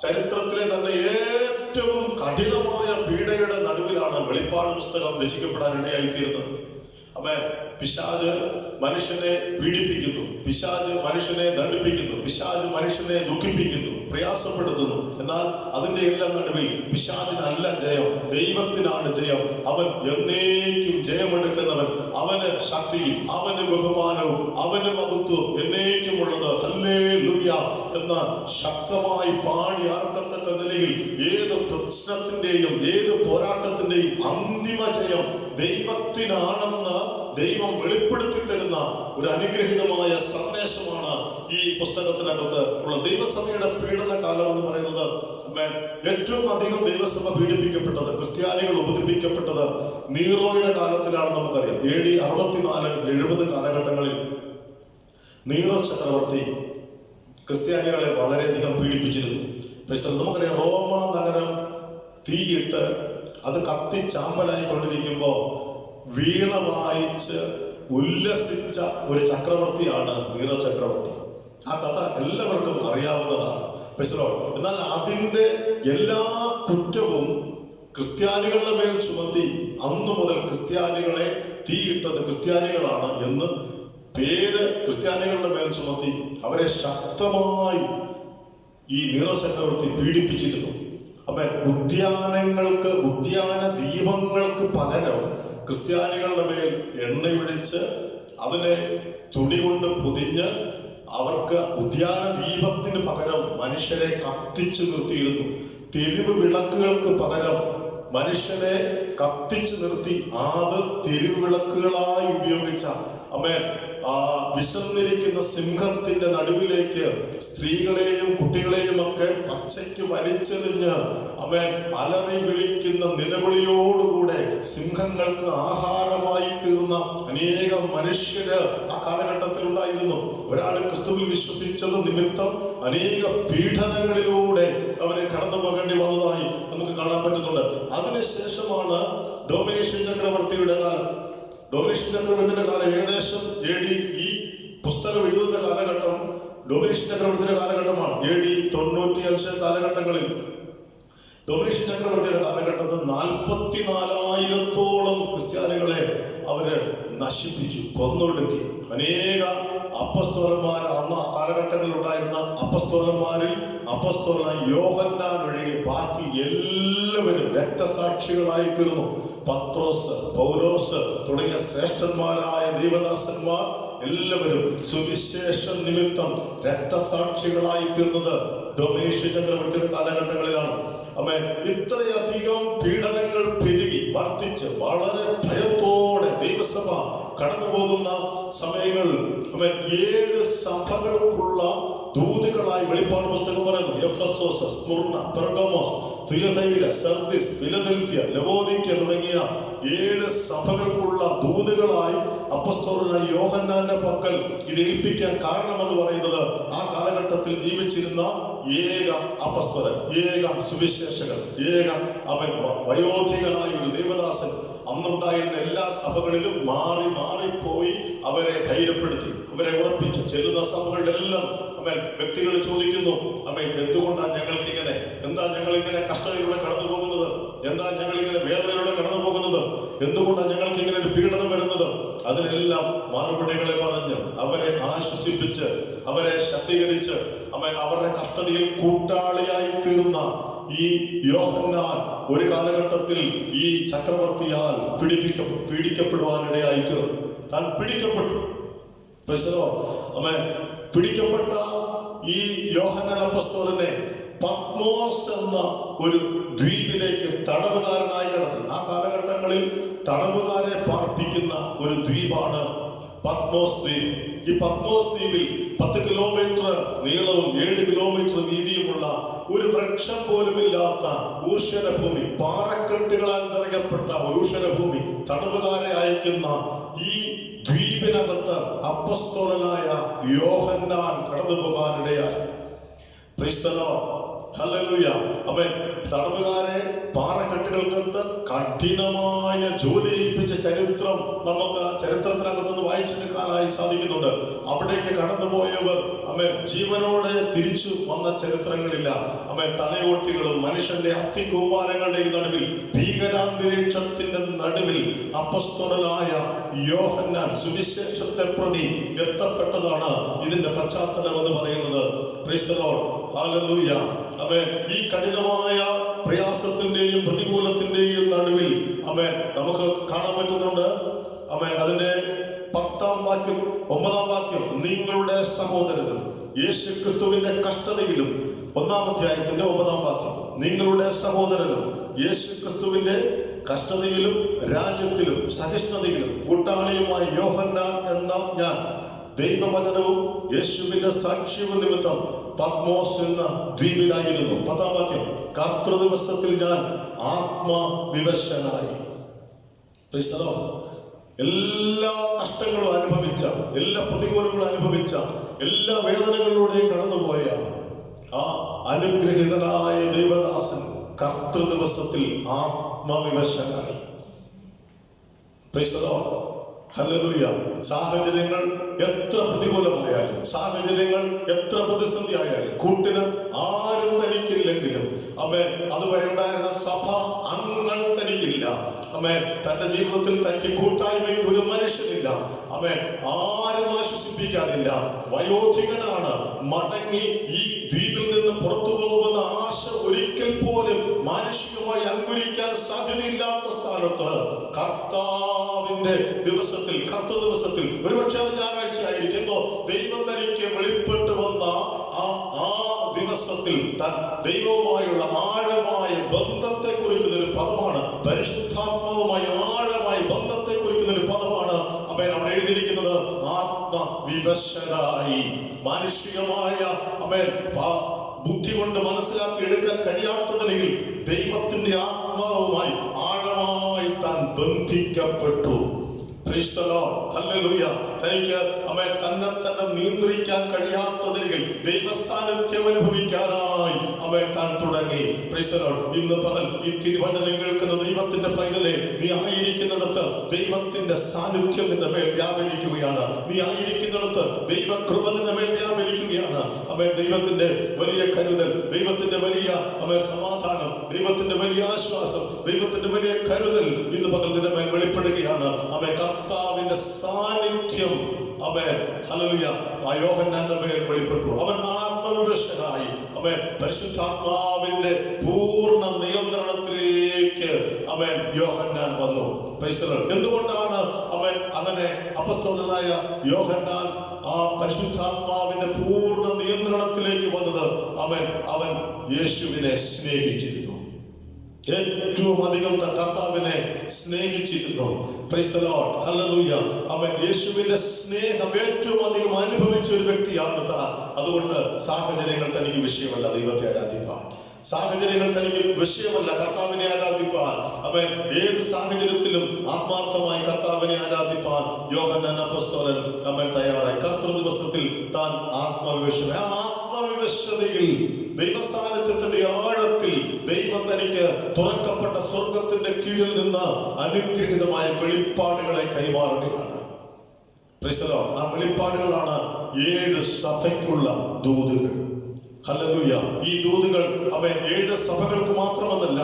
A: ചരിത്രത്തിലെ തന്നെ ഏറ്റവും കഠിനമായ പീഡയുടെ നടുവിലാണ് വെളിപ്പാട് പുസ്തകം രചിക്കപ്പെടാൻ ഇടയായിത്തീരുന്നത്. ആമേൻ. പിശാച് മനുഷ്യനെ പീഡിപ്പിക്കുന്നു, പിശാച് മനുഷ്യനെ ദണ്ഡിപ്പിക്കുന്നു, പിശാച് മനുഷ്യനെ ദുഃഖിപ്പിക്കുന്നു, പ്രയാസപ്പെടുത്തുന്നു. എന്നാൽ അതിന്റെ എല്ലാം നടുവിൽ പിശാചിനല്ല ജയം, ദൈവത്തിനാണ് ജയം. അവൻ എന്നേക്കും ജയമെടുക്കുന്നവൻ. അവന് ശക്തിയും അവന് ബഹുമാനവും അവന് മഹത്വവും എന്നേക്കുമുള്ളത് ഹല്ലേലൂയ എന്ന ശക്തമായി പാടി ആർക്കത്തക്ക നിലയിൽ ഏത് പ്രശ്നത്തിന്റെയും ഏത് പോരാട്ടത്തിന്റെയും അന്തിമ ജയം ദൈവത്തിനാണെന്ന് ദൈവം വെളിപ്പെടുത്തി തരുന്ന ഒരു അനുഗ്രഹീതമായ സന്ദേശമാണ് ഈ പുസ്തകത്തിനകത്ത് ഉള്ള. ദൈവസഭയുടെ പീഡന കാലം എന്ന് പറയുന്നത് ഏറ്റവും അധികം ദൈവസഭ പീഡിപ്പിക്കപ്പെട്ടത്, ക്രിസ്ത്യാനികൾ ഉപദ്രവിക്കപ്പെട്ടത് നീറോയുടെ കാലത്തിലാണ്. നമുക്കറിയാം, AD 64-70 കാലഘട്ടങ്ങളിൽ നീറോ ചക്രവർത്തി ക്രിസ്ത്യാനികളെ വളരെയധികം പീഡിപ്പിച്ചിരുന്നു. നമുക്കറിയാം, റോമ നഗരം തീയിട്ട് അത് കത്തി ചാമ്പലായിക്കൊണ്ടിരിക്കുമ്പോൾ വീണ വായിച്ച് ഉല്ലസിച്ച ഒരു ചക്രവർത്തിയാണ് നീറോ ചക്രവർത്തി. ആ കഥ എല്ലാവർക്കും അറിയാവുന്നതാണ്. എന്നാൽ അതിന്റെ എല്ലാ കുറ്റവും ക്രിസ്ത്യാനികളുടെ മേൽ ചുമത്തി അന്നു മുതൽ ക്രിസ്ത്യാനികളെ തീയിട്ടത് ക്രിസ്ത്യാനികളാണ് എന്ന് പേര് ക്രിസ്ത്യാനികളുടെ മേൽ ചുമത്തി അവരെ ശക്തമായി ഈ നീറോ ചക്രവർത്തി പീഡിപ്പിച്ചിരുന്നു. ഉദ്യാനങ്ങൾക്ക്, ഉദ്യാന ദീപങ്ങൾക്ക് പകരം ക്രിസ്ത്യാനികളുടെ മേൽ എണ്ണയൊഴിച്ച് അതിനെ തുണി കൊണ്ട് പൊതിഞ്ഞ് അവർക്ക് ഉദ്യാന ദീപത്തിന് പകരം മനുഷ്യരെ കത്തിച്ചു നിർത്തിയിരുന്നു. തെരുവ് വിളക്കുകൾക്ക് പകരം മനുഷ്യനെ കത്തിച്ചു നിർത്തി അത് തെരുവ് വിളക്കുകളായി ഉപയോഗിച്ച വിശന്നിരിക്കുന്ന സിംഹത്തിന്റെ നടുവിലേക്ക് സ്ത്രീകളെയും കുട്ടികളെയും ഒക്കെ പച്ചയ്ക്ക് വലിച്ചെറിഞ്ഞ് അലറി വിളിക്കുന്ന നിലവിളിയോടുകൂടെ സിംഹങ്ങൾക്ക് ആഹാരമായി തീർന്ന അനേകം മനുഷ്യര് ആ കാലഘട്ടത്തിൽ ഉണ്ടായിരുന്നു. ഒരാൾ ക്രിസ്തുവിൽ വിശ്വസിച്ചത് നിമിത്തം അനേക പീഡനങ്ങളിലൂടെ അവരെ കടന്നു പോകേണ്ടി വന്നതായി നമുക്ക് കാണാൻ പറ്റുന്നുണ്ട്. അതിനുശേഷമാണ് ഡൊമിനീഷ്യൻ ചക്രവർത്തിയുടെ കാലം. ഡൊമിനീഷ്യൻ ചക്രവർത്തിയുടെ കാലം ഏകദേശം AD, ഈ പുസ്തകം എഴുതുന്ന കാലഘട്ടം ഡൊമിനീഷ്യൻ ചക്രവർത്തിയുടെ കാലഘട്ടമാണ്. AD 95 കാലഘട്ടങ്ങളിൽ ഡൊമിനീഷ്യൻ ചക്രവർത്തിയുടെ കാലഘട്ടത്തിൽ 44,000-ഓളം ക്രിസ്ത്യാനികളെ അവര് നശിപ്പിച്ചു, കൊന്നൊടുക്കി. അനേക അപ്പസ്തോലന്മാർ, അന്ന് ആ കാലഘട്ടങ്ങളിൽ ഉണ്ടായിരുന്ന അപ്പസ്തോലന്മാരിൽ അപ്പസ്തോലൻ യോഹന്നാൻ ഒഴികെ ബാക്കി എല്ലാവരും രക്തസാക്ഷികളായി തീർന്നു. പത്രോസ്, പൗലോസ് തുടങ്ങിയ ശ്രേഷ്ഠന്മാരായ ദൈവദാസന്മാർ എല്ലാവരും സുവിശേഷ നിമിത്തം രക്തസാക്ഷികളായി തീർന്നത് ഡൊമിനീഷ്യൻ ചക്രവർത്തിയുടെ കാലഘട്ടങ്ങളിലാണ്. ഇത്രയധികം പീഡനങ്ങൾ പെരുകി വർദ്ധിച്ച് വളരെ ഭയത്തോടെ ദൈവസഭ കടന്നു പോകുന്ന സമയങ്ങൾ 7 സഭകൾക്കുള്ള ദൂതുകളായി വെളിപ്പാട് പുസ്തകം പറയുന്നു. എഫെസോസ്, സ്മുർണ, പെർഗമോസ്, തിയതൈര, സർദിസ്, ഫിലദൽഫിയ, ലവോദിക്യ തുടങ്ങിയ 7 സഭകൾക്കുള്ള ദൂതുകളായി അപ്പസ്തോലനായ യോഹന്നാന്റെ പക്കൽ ഇത് ഏൽപ്പിക്കാൻ കാരണമെന്ന് പറയുന്നത് ആ കാലഘട്ടത്തിൽ ജീവിച്ചിരുന്ന ഏക അപ്പസ്തോലൻ, ഏക സുവിശേഷകൻ, ഏക അവൻ വയോധികനായ ഒരു ദൈവദാസൻ അന്നുണ്ടായിരുന്ന എല്ലാ സഭകളിലും മാറി മാറിപ്പോയി അവരെ ധൈര്യപ്പെടുത്തി, അവരെ ഉറപ്പിച്ചു. ചെല്ലുന്ന സഭകളിലെല്ലാം വ്യക്തികൾ ചോദിക്കുന്നു, എന്തുകൊണ്ടാണ് ഞങ്ങൾക്കിങ്ങനെ, എന്താ ഞങ്ങൾ ഇങ്ങനെ കഷ്ടതയിലൂടെ കടന്നു പോകുന്നത്, എന്താ ഞങ്ങൾ ഇങ്ങനെ വേദനയിലൂടെ കടന്നു പോകുന്നത്, എന്തുകൊണ്ടാണ് ഞങ്ങൾക്ക് ഇങ്ങനെ ഒരു പീഡനം വരുന്നത്? അതിനെല്ലാം മറുപടികളെ പറഞ്ഞ് അവരെ ആശ്വസിപ്പിച്ച് അവരെ ശക്തീകരിച്ച് അവരുടെ കഷ്ടതയിൽ കൂട്ടാളിയായി തീർന്ന ഈ യോഹന്നാൻ ഒരു കാലഘട്ടത്തിൽ ഈ ചക്രവർത്തിയാൽ പീഡിക്കപ്പെടുവാനിടയായി തീർന്നു. താൻ പിടിക്കപ്പെട്ടു. പിടിക്കപ്പെട്ട ഈ യോഹന്നാൻ അപ്പസ്തോലനെ പത്മോസ് എന്ന ഒരു ദ്വീപിലേക്ക് തടവുകാരനായി കടത്തി. ആ കാലഘട്ടങ്ങളിൽ തടവുകാരെ പാർപ്പിക്കുന്ന ഒരു ദ്വീപാണ് പത്മോസ് ദ്വീപ്. ഈ പത്മോസ് ദ്വീപിൽ 10 കിലോമീറ്റർ നീളവും 7 കിലോമീറ്റർ വീതിയുമുള്ള ഒരു വൃക്ഷം പോലുമില്ലാത്ത ഊഷരഭൂമി, പാറക്കെട്ടുകളാൽ നിറയപ്പെട്ട ഊഷരഭൂമി, തടവുകാരെ അയക്കുന്ന ഈ ദ്വീപിനകത്ത് അപ്പസ്തോലനായ യോഹന്നാൻ കടന്നു പോകാനിടയായി. തടവുകാരെ പാറക്കെട്ടുകൾക്കകത്ത് കഠിനമായ ജോലി ചെയ്യിപ്പിച്ച ചരിത്രം നമുക്ക് ചരിത്രത്തിനകത്തുനിന്ന് വായിച്ചെടുക്കാനായി സാധിക്കുന്നുണ്ട്. അവിടേക്ക് കടന്നുപോയവർ ജീവനോടെ തിരിച്ചു വന്ന ചരിത്രങ്ങളില്ല. തലയോട്ടികളും മനുഷ്യന്റെ അസ്ഥികൂമാരങ്ങളുടെ നടുവിൽ, ഭീകരാന്തരീക്ഷത്തിന്റെ നടുവിൽ അപ്പസ്തോലനായ യോഹന്നാൻ സുവിശേഷത്തെ പ്രതി എത്തപ്പെട്ടതാണ് ഇതിന്റെ പശ്ചാത്തലം എന്ന് പറയുന്നത്. ഈ കഠിനമായ പ്രയാസത്തിന്റെയും പ്രതികൂലത്തിന്റെയും നടുവിൽ നമുക്ക് കാണാൻ പറ്റുന്നുണ്ട്. അതിന്റെ 10-ാം വാക്യം 9-ാം വാക്യം, നിങ്ങളുടെ സഹോദരനും യേശുക്രിസ്തുവിന്റെ കഷ്ടതയിലും, 1-ാം അധ്യായത്തിന്റെ 9-ാം വാക്യം, നിങ്ങളുടെ സഹോദരനും യേശുക്രിസ്തുവിന്റെ കഷ്ടതയിലും രാജ്യത്തിലും സഹിഷ്ണുതയിലും കൂട്ടാളിയുമായ യോഹന്നാൻ എന്ന ഞാൻ ദൈവവചനവും യേശുവിന്റെ സാക്ഷ്യവും നിമിത്തം പത്മോസ് എന്ന ദ്വീപിലായിരുന്നു. 10-ാം വാക്യം, കർത്തൃദിവസത്തിൽ ഞാൻ ആത്മവിവശനായി. എല്ലാ കഷ്ടങ്ങളും അനുഭവിച്ച, എല്ലാ പ്രതികൂലങ്ങളും അനുഭവിച്ച, എല്ലാ വേദനകളിലൂടെയും കടന്നുപോയ ആ അനുഗ്രഹീതനായ ദൈവദാസൻ കർത്തൃദിവസത്തിൽ ആത്മവിവശനായി. ഹല്ലേലൂയ. സാഹചര്യങ്ങൾ എത്ര പ്രതികൂലമായാലും, സാഹചര്യങ്ങൾ എത്ര പ്രതിസന്ധി ആയാലും, കൂട്ടിന് ആരും തനിക്കില്ലെങ്കിലും, അതുവരെ ഉണ്ടായിരുന്ന സഭ അംഗങ്ങൾ തനിക്കില്ല, തന്റെ ജീവിതത്തിൽ തനിക്ക് കൂട്ടായ്മയ്ക്ക് ഒരു മനുഷ്യനില്ല, ആരും ആശ്വസിപ്പിക്കാനില്ല, വയോധികനാണ്, മടങ്ങി ഈ ദ്വീപിൽ നിന്ന് പുറത്തു പോകുമെന്ന ആശ ഒരിക്കൽ പോലും മാനുഷികമായി അങ്കുരിക്കാൻ സാധ്യതയില്ലാത്ത സ്ഥാനത്ത് കർത്താവിന്റെ ദിവസത്തിൽ, കർത്തൃദിവസത്തിൽ, ഒരുപക്ഷെ അത് ഞായറാഴ്ച ആയിരിക്കുന്നു, ദൈവം തനിക്ക് വെളിപ്പെട്ട് വന്ന ആ ദിവസത്തിൽ താൻ ദൈവവുമായുള്ള ആഴമായ ബന്ധത്തെ കുറിക്കുന്ന ഒരു പദമാണ്, പരിശുദ്ധാത്മാവുമായ ആഴമായ ബന്ധത്തെ കുറിക്കുന്ന ഒരു പദമാണ് അവിടെ എഴുതിയിരിക്കുന്നത്. ആത്മവിവശനായി. മാനുഷികമായ ബുദ്ധി കൊണ്ട് മനസ്സിലാക്കി എടുക്കാൻ കഴിയാത്തതിനെങ്കിൽ ദൈവത്തിന്റെ ആത്മാവുമായി ആഴമായി താൻ ബന്ധിക്കപ്പെട്ടു. തനിക്ക് തന്നെ നിയന്ത്രിക്കാൻ കഴിയാത്തതിൽ ദൈവസാന്നിധ്യം അനുഭവിക്കാനായി താൻ തുടങ്ങി. ഇന്ന് പകൽ ഈ തിരുവചനം കേൾക്കുന്ന ദൈവത്തിന്റെ പൈതലേ, നീ ആയിരിക്കുന്നിടത്ത് ദൈവത്തിന്റെ സാന്നിധ്യം നിന്റെ മേൽ വ്യാപരിക്കുകയാണ്. നീ ആയിരിക്കുന്നിടത്ത് ദൈവകൃപ നിന്റെ മേൽ വ്യാപരിക്കുകയാണ്. ദൈവത്തിന്റെ വലിയ കരുതൽ, ദൈവത്തിന്റെ വലിയ സമാധാനം, ദൈവത്തിന്റെ വലിയ ആശ്വാസം, ദൈവത്തിന്റെ വലിയ കരുതൽ ഇന്ന് പകൽ നിന്റെ മേൽ വെളിപ്പെടുകയാണ്. കർത്താവിന്റെ സാന്നിധ്യം യോഹന്നാന്റെ മേൽ വെളിപ്പെട്ടു. അവൻ ആത്മവിവശനായി പരിശുദ്ധാത്മാവിന്റെ പൂർണ്ണ നിയന്ത്രണത്തിലേക്ക് യോഹന്നാൻ വന്നു. എന്തുകൊണ്ടാണ് അങ്ങനെ അപ്പസ്തോലനായ യോഹന്നാൻ ആ പരിശുദ്ധാത്മാവിന്റെ പൂർണ്ണ നിയന്ത്രണത്തിലേക്ക് വന്നത്? അവൻ യേശുവിനെ സ്നേഹിച്ചിരുന്നു. ഏറ്റവും അധികം കർത്താവിനെ സ്നേഹിച്ചിരുന്നു. അവൻ യേശുവിന്റെ സ്നേഹം ഏറ്റവും അധികം അനുഭവിച്ച ഒരു വ്യക്തിയാണ്. അതുകൊണ്ട് സാഹചര്യങ്ങൾ തനിക്ക് വിഷയമല്ല ദൈവത്തെ ആരാധിക്കാൻ. സാഹചര്യങ്ങൾ തനിക്ക് വിഷയമല്ല കർത്താവിനെ ആരാധിപ്പാൻ. അവൻ ഏത് സാഹചര്യത്തിലും ആത്മാർത്ഥമായി കർത്താവിനെ ആരാധിപ്പാൻ യോഹന്നാൻ അപ്പോസ്തലൻ അവൻ തയ്യാറായി. കർത്തൃ ദിവസത്തിൽ താൻ ആത്മവിവശതയിൽ ദൈവസാന്നിധ്യത്തിന്റെ ആഴത്തിൽ ദൈവം തനിക്ക് തുറക്കപ്പെട്ട സ്വർഗത്തിന്റെ കീഴിൽ നിന്ന് അനുഗ്രഹീതമായ വെളിപ്പാടുകളെ കൈമാറുകയാണ്. ആ വെളിപ്പാടുകളാണ് 7 സഭയ്ക്കുള്ള ദൂതുകൾ. ഹല്ലേലൂയ. ഈ ദൂതുകൾ അവൻ 7 സഭകൾക്ക് മാത്രമെന്നല്ല,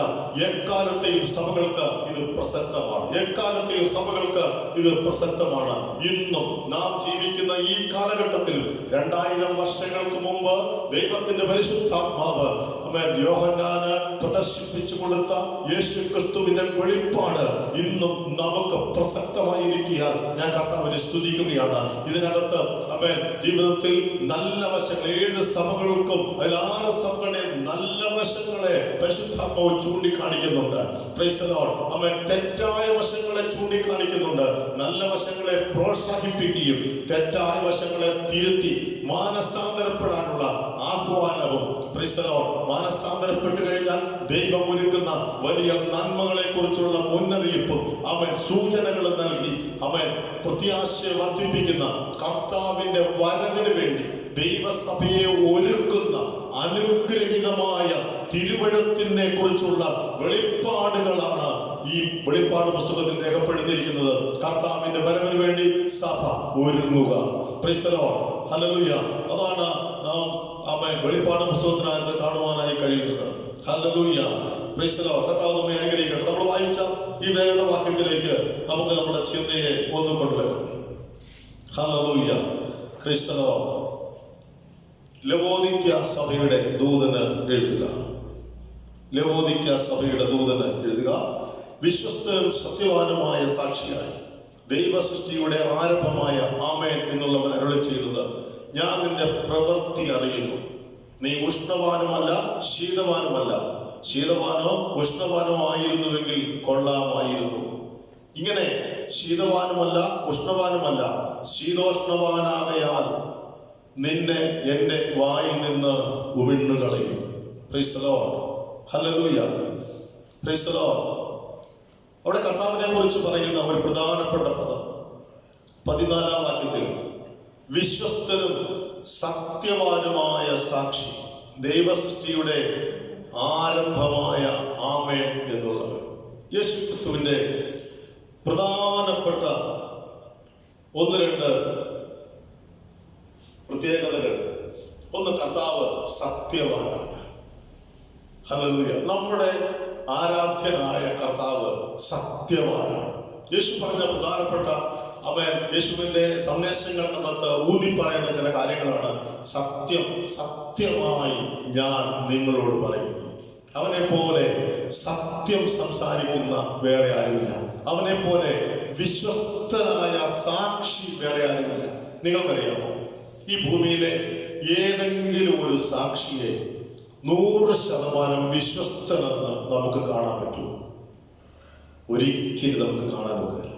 A: എക്കാലത്തെയും സഭകൾക്ക് ഇത് പ്രസക്തമാണ്. എക്കാലത്തെയും സഭകൾക്ക് ഇത് പ്രസക്തമാണ്. ഇന്നും നാം ജീവിക്കുന്ന ഈ കാലഘട്ടത്തിൽ 2000 വർഷങ്ങൾക്ക് മുമ്പ് ദൈവത്തിന്റെ പരിശുദ്ധാത്മാവ് അവൻ യോഹന്നാന് പ്രദർശിപ്പിച്ചു കൊടുത്ത യേശു ക്രിസ്തുവിന്റെ വെളിപ്പാട് ഇന്നും നമുക്ക് പ്രസക്തമായിരിക്കാൻ ഞാൻ കർത്താവിനെ സ്തുതിക്കുകയാണ്. ഇതിനകത്ത് അവൻ ജീവിതത്തിൽ നല്ല വശങ്ങൾ 7 സഭകൾക്കും അതിൽ 6 സഭകളെ നല്ല വശങ്ങളെ പരിശുദ്ധാത്മാവ് ചൂണ്ടിക്കാണിക്കുന്നുണ്ട്. Price the Lord. അവൻ തെറ്റായ വശങ്ങളെ ചൂണ്ടിക്കാണിക്കുന്നുണ്ട്. നല്ല വശങ്ങളെ പ്രോത്സാഹിപ്പിക്കുകയും തെറ്റായ വശങ്ങളെ തിരുത്തി മാനസാന്തരപ്പെടാനുള്ള ആഹ്വാനവും. Praise the Lord. മാനസാന്തരപ്പെട്ടു കഴിഞ്ഞാൽ ദൈവം ഒരുക്കുന്ന വലിയ നന്മകളെ കുറിച്ചുള്ള മുന്നറിയിപ്പും അവൻ സൂചനകൾ നൽകി അവൻ പ്രത്യാശയെ വർദ്ധിപ്പിക്കുന്ന കർത്താവിന്റെ വരവിന് വേണ്ടി ദൈവസഭയെ ഒരുക്കുന്ന അനുഗ്രഹീതമായ തിരുവഴുത്തിനെ കുറിച്ചുള്ള വെളിപ്പാടുകളാണ് ഈ വെളിപ്പാട് പുസ്തകത്തിൽ രേഖപ്പെടുത്തിയിരിക്കുന്നത്. കർത്താവിന്റെ വരവിന് വേണ്ടി സഭ ഒരുങ്ങുക. Praise the Lord. ഹല്ലേലൂയ. അതാണ് നാം വെളിപ്പാട് പുസ്തകത്തിനകത്ത് കാണുവാനായി കഴിയുന്നത്. ഹല്ലേലൂയ. Praise the Lord. കർത്താവ് നമ്മെ അനുഗ്രഹിക്കട്ടെ. നമ്മൾ വായിച്ച ഈ വേദവാക്യത്തിലേക്ക് നമുക്ക് നമ്മുടെ ചിന്തയെ ഒന്ന് കൊണ്ടുവരാം. ഹല്ലേലൂയ. Praise the Lord. ലവോദിക്യ സഭയുടെ ദൂതന് എഴുതുക. ലവോദിക്യ സഭയുടെ ദൂതന് എഴുതുക. വിശ്വസ്തനും സത്യവാനുമായ സാക്ഷിയായി ദൈവ സൃഷ്ടിയുടെ ആരംഭമായ ആമേൻ എന്നുള്ളവൻ അരുളി ചെയ്യുന്നത്, ഞാൻ നിന്റെ പ്രവൃത്തി അറിയുന്നു. നീ ഉഷ്ണവാനുമല്ല ശീതവാനുമല്ല. ശീതവാനോ ഉഷ്ണവാനോ ആയിരുന്നുവെങ്കിൽ കൊള്ളാമായിരുന്നു. ഇങ്ങനെ ശീതവാനുമല്ല ഉഷ്ണവാനുമല്ല ശീതോഷ്ണവാനാകയാൽ നിന്നെ എന്റെ വായിൽ നിന്ന് ഉമിണ്ണുകളയും. Praise the Lord. ഹല്ലേലൂയ. Praise the Lord. അവിടെ കർത്താവിനെ കുറിച്ച് പറയുന്ന ഒരു പ്രധാനപ്പെട്ട പദം 14-ാം വാക്യത്തിൽ വിശ്വസ്തനും സത്യവാനുമായ സാക്ഷി ദൈവസൃഷ്ടിയുടെ ആരംഭമായ ആമേൻ എന്നുള്ളത്. യേശു ക്രിസ്തുവിന്റെ പ്രധാനപ്പെട്ട 1-2 പ്രത്യേകതകൾ. ഒന്ന്, കർത്താവ് സത്യവാനാണ്. ഹല്ലേലൂയ. നമ്മുടെ ആരാധ്യനായ കർത്താവ് സത്യവാനാണ്. യേശു പറഞ്ഞ പ്രധാനപ്പെട്ട അവൻ യേശുവിന്റെ സന്ദേശങ്ങൾക്കകത്ത് ഊന്നി പറയുന്ന ചില കാര്യങ്ങളാണ്. സത്യം സത്യമായി ഞാൻ നിങ്ങളോട് പറയുന്നു. അവനെ പോലെ സത്യം സംസാരിക്കുന്ന വേറെ ആരുമില്ല. അവനെ പോലെ വിശ്വസ്തനായ സാക്ഷി വേറെ ആരുമില്ല. നിങ്ങൾക്കറിയാമോ, ഈ ഭൂമിയിലെ ഏതെങ്കിലും ഒരു സാക്ഷിയെ 100% വിശ്വസ്തനെന്ന് നമുക്ക് കാണാൻ പറ്റുമോ? ഒരിക്കലും നമുക്ക് കാണാൻ ഒക്കില്ല.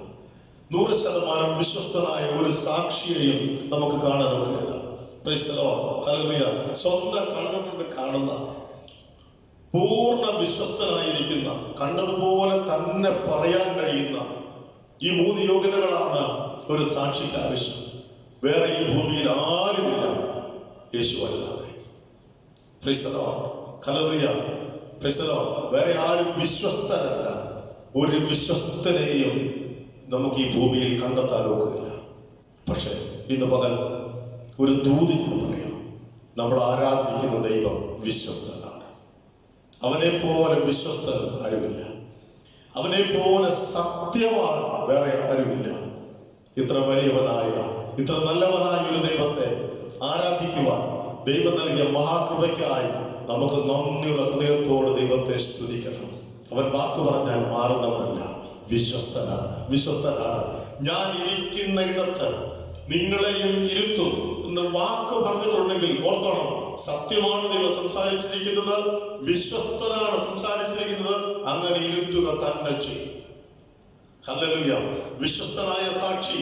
A: 100% വിശ്വസ്തനായ ഒരു സാക്ഷിയെയും നമുക്ക് കാണാൻ ഒക്കില്ല. Praise the Lord. ഹല്ലേലൂയ. സ്വന്തം കണ്ണുകൊണ്ട് കാണുന്ന പൂർണ്ണ വിശ്വസ്തനായിരിക്കുന്ന, കണ്ടതുപോലെ തന്നെ പറയാൻ കഴിയുന്ന ഈ 3 യോഗ്യതകളാണ് ഒരു സാക്ഷിക്ക് ആവശ്യം. വേറെ ഈ ഭൂമിയിൽ ആരുമില്ല യേശു അല്ലാതെ. Price the Lord. ഹല്ലേലൂയ. Praise the Lord. വേറെ ആരും വിശ്വസ്തരല്ല. ഒരു വിശ്വസ്തനെയും നമുക്ക് ഈ ഭൂമിയിൽ കണ്ടെത്താൻ ഒക്കില്ല. പക്ഷെ ഇന്ന് പകൽ ഒരു ദൂതിന് പറയാം, നമ്മൾ ആരാധിക്കുന്ന ദൈവം വിശ്വസ്തനാണ്. അവനെ പോലെ വിശ്വസ്തൻ ആരുമില്ല. അവനെ പോലെ സത്യവാൻ വേറെ ആരുമില്ല. ഇത്ര വലിയവനായ, ഇത്ര നല്ലവനായ ഒരു ദൈവത്തെ ആരാധിക്കുവാൻ ദൈവം നൽകിയ മഹാകൃപയ്ക്കായി നമുക്ക് നന്ദിയുള്ള ഹൃദയത്തോട് ദൈവത്തെ സ്തുതിക്കണം. അവൻ വാക്ക് പറഞ്ഞാൽ മാറുന്നവനല്ല, വിശ്വസ്തനാണ്. വിശ്വസ്തനാണ്. ഞാൻ ഇരിക്കുന്ന ഇടത്ത് നിങ്ങളെയും ഇരുത്തും എന്ന് വാക്ക് പറഞ്ഞിട്ടുണ്ടെങ്കിൽ ഓർത്തോണം, സത്യമാണ് ദൈവം സംസാരിച്ചിരിക്കുന്നത്, വിശ്വസ്തനാണ് സംസാരിച്ചിരിക്കുന്നത്. അങ്ങനെ ഇരുത്തുക തന്നെ ചെയ്യും. ഹല്ലേലൂയ. വിശ്വസ്തനായ സാക്ഷി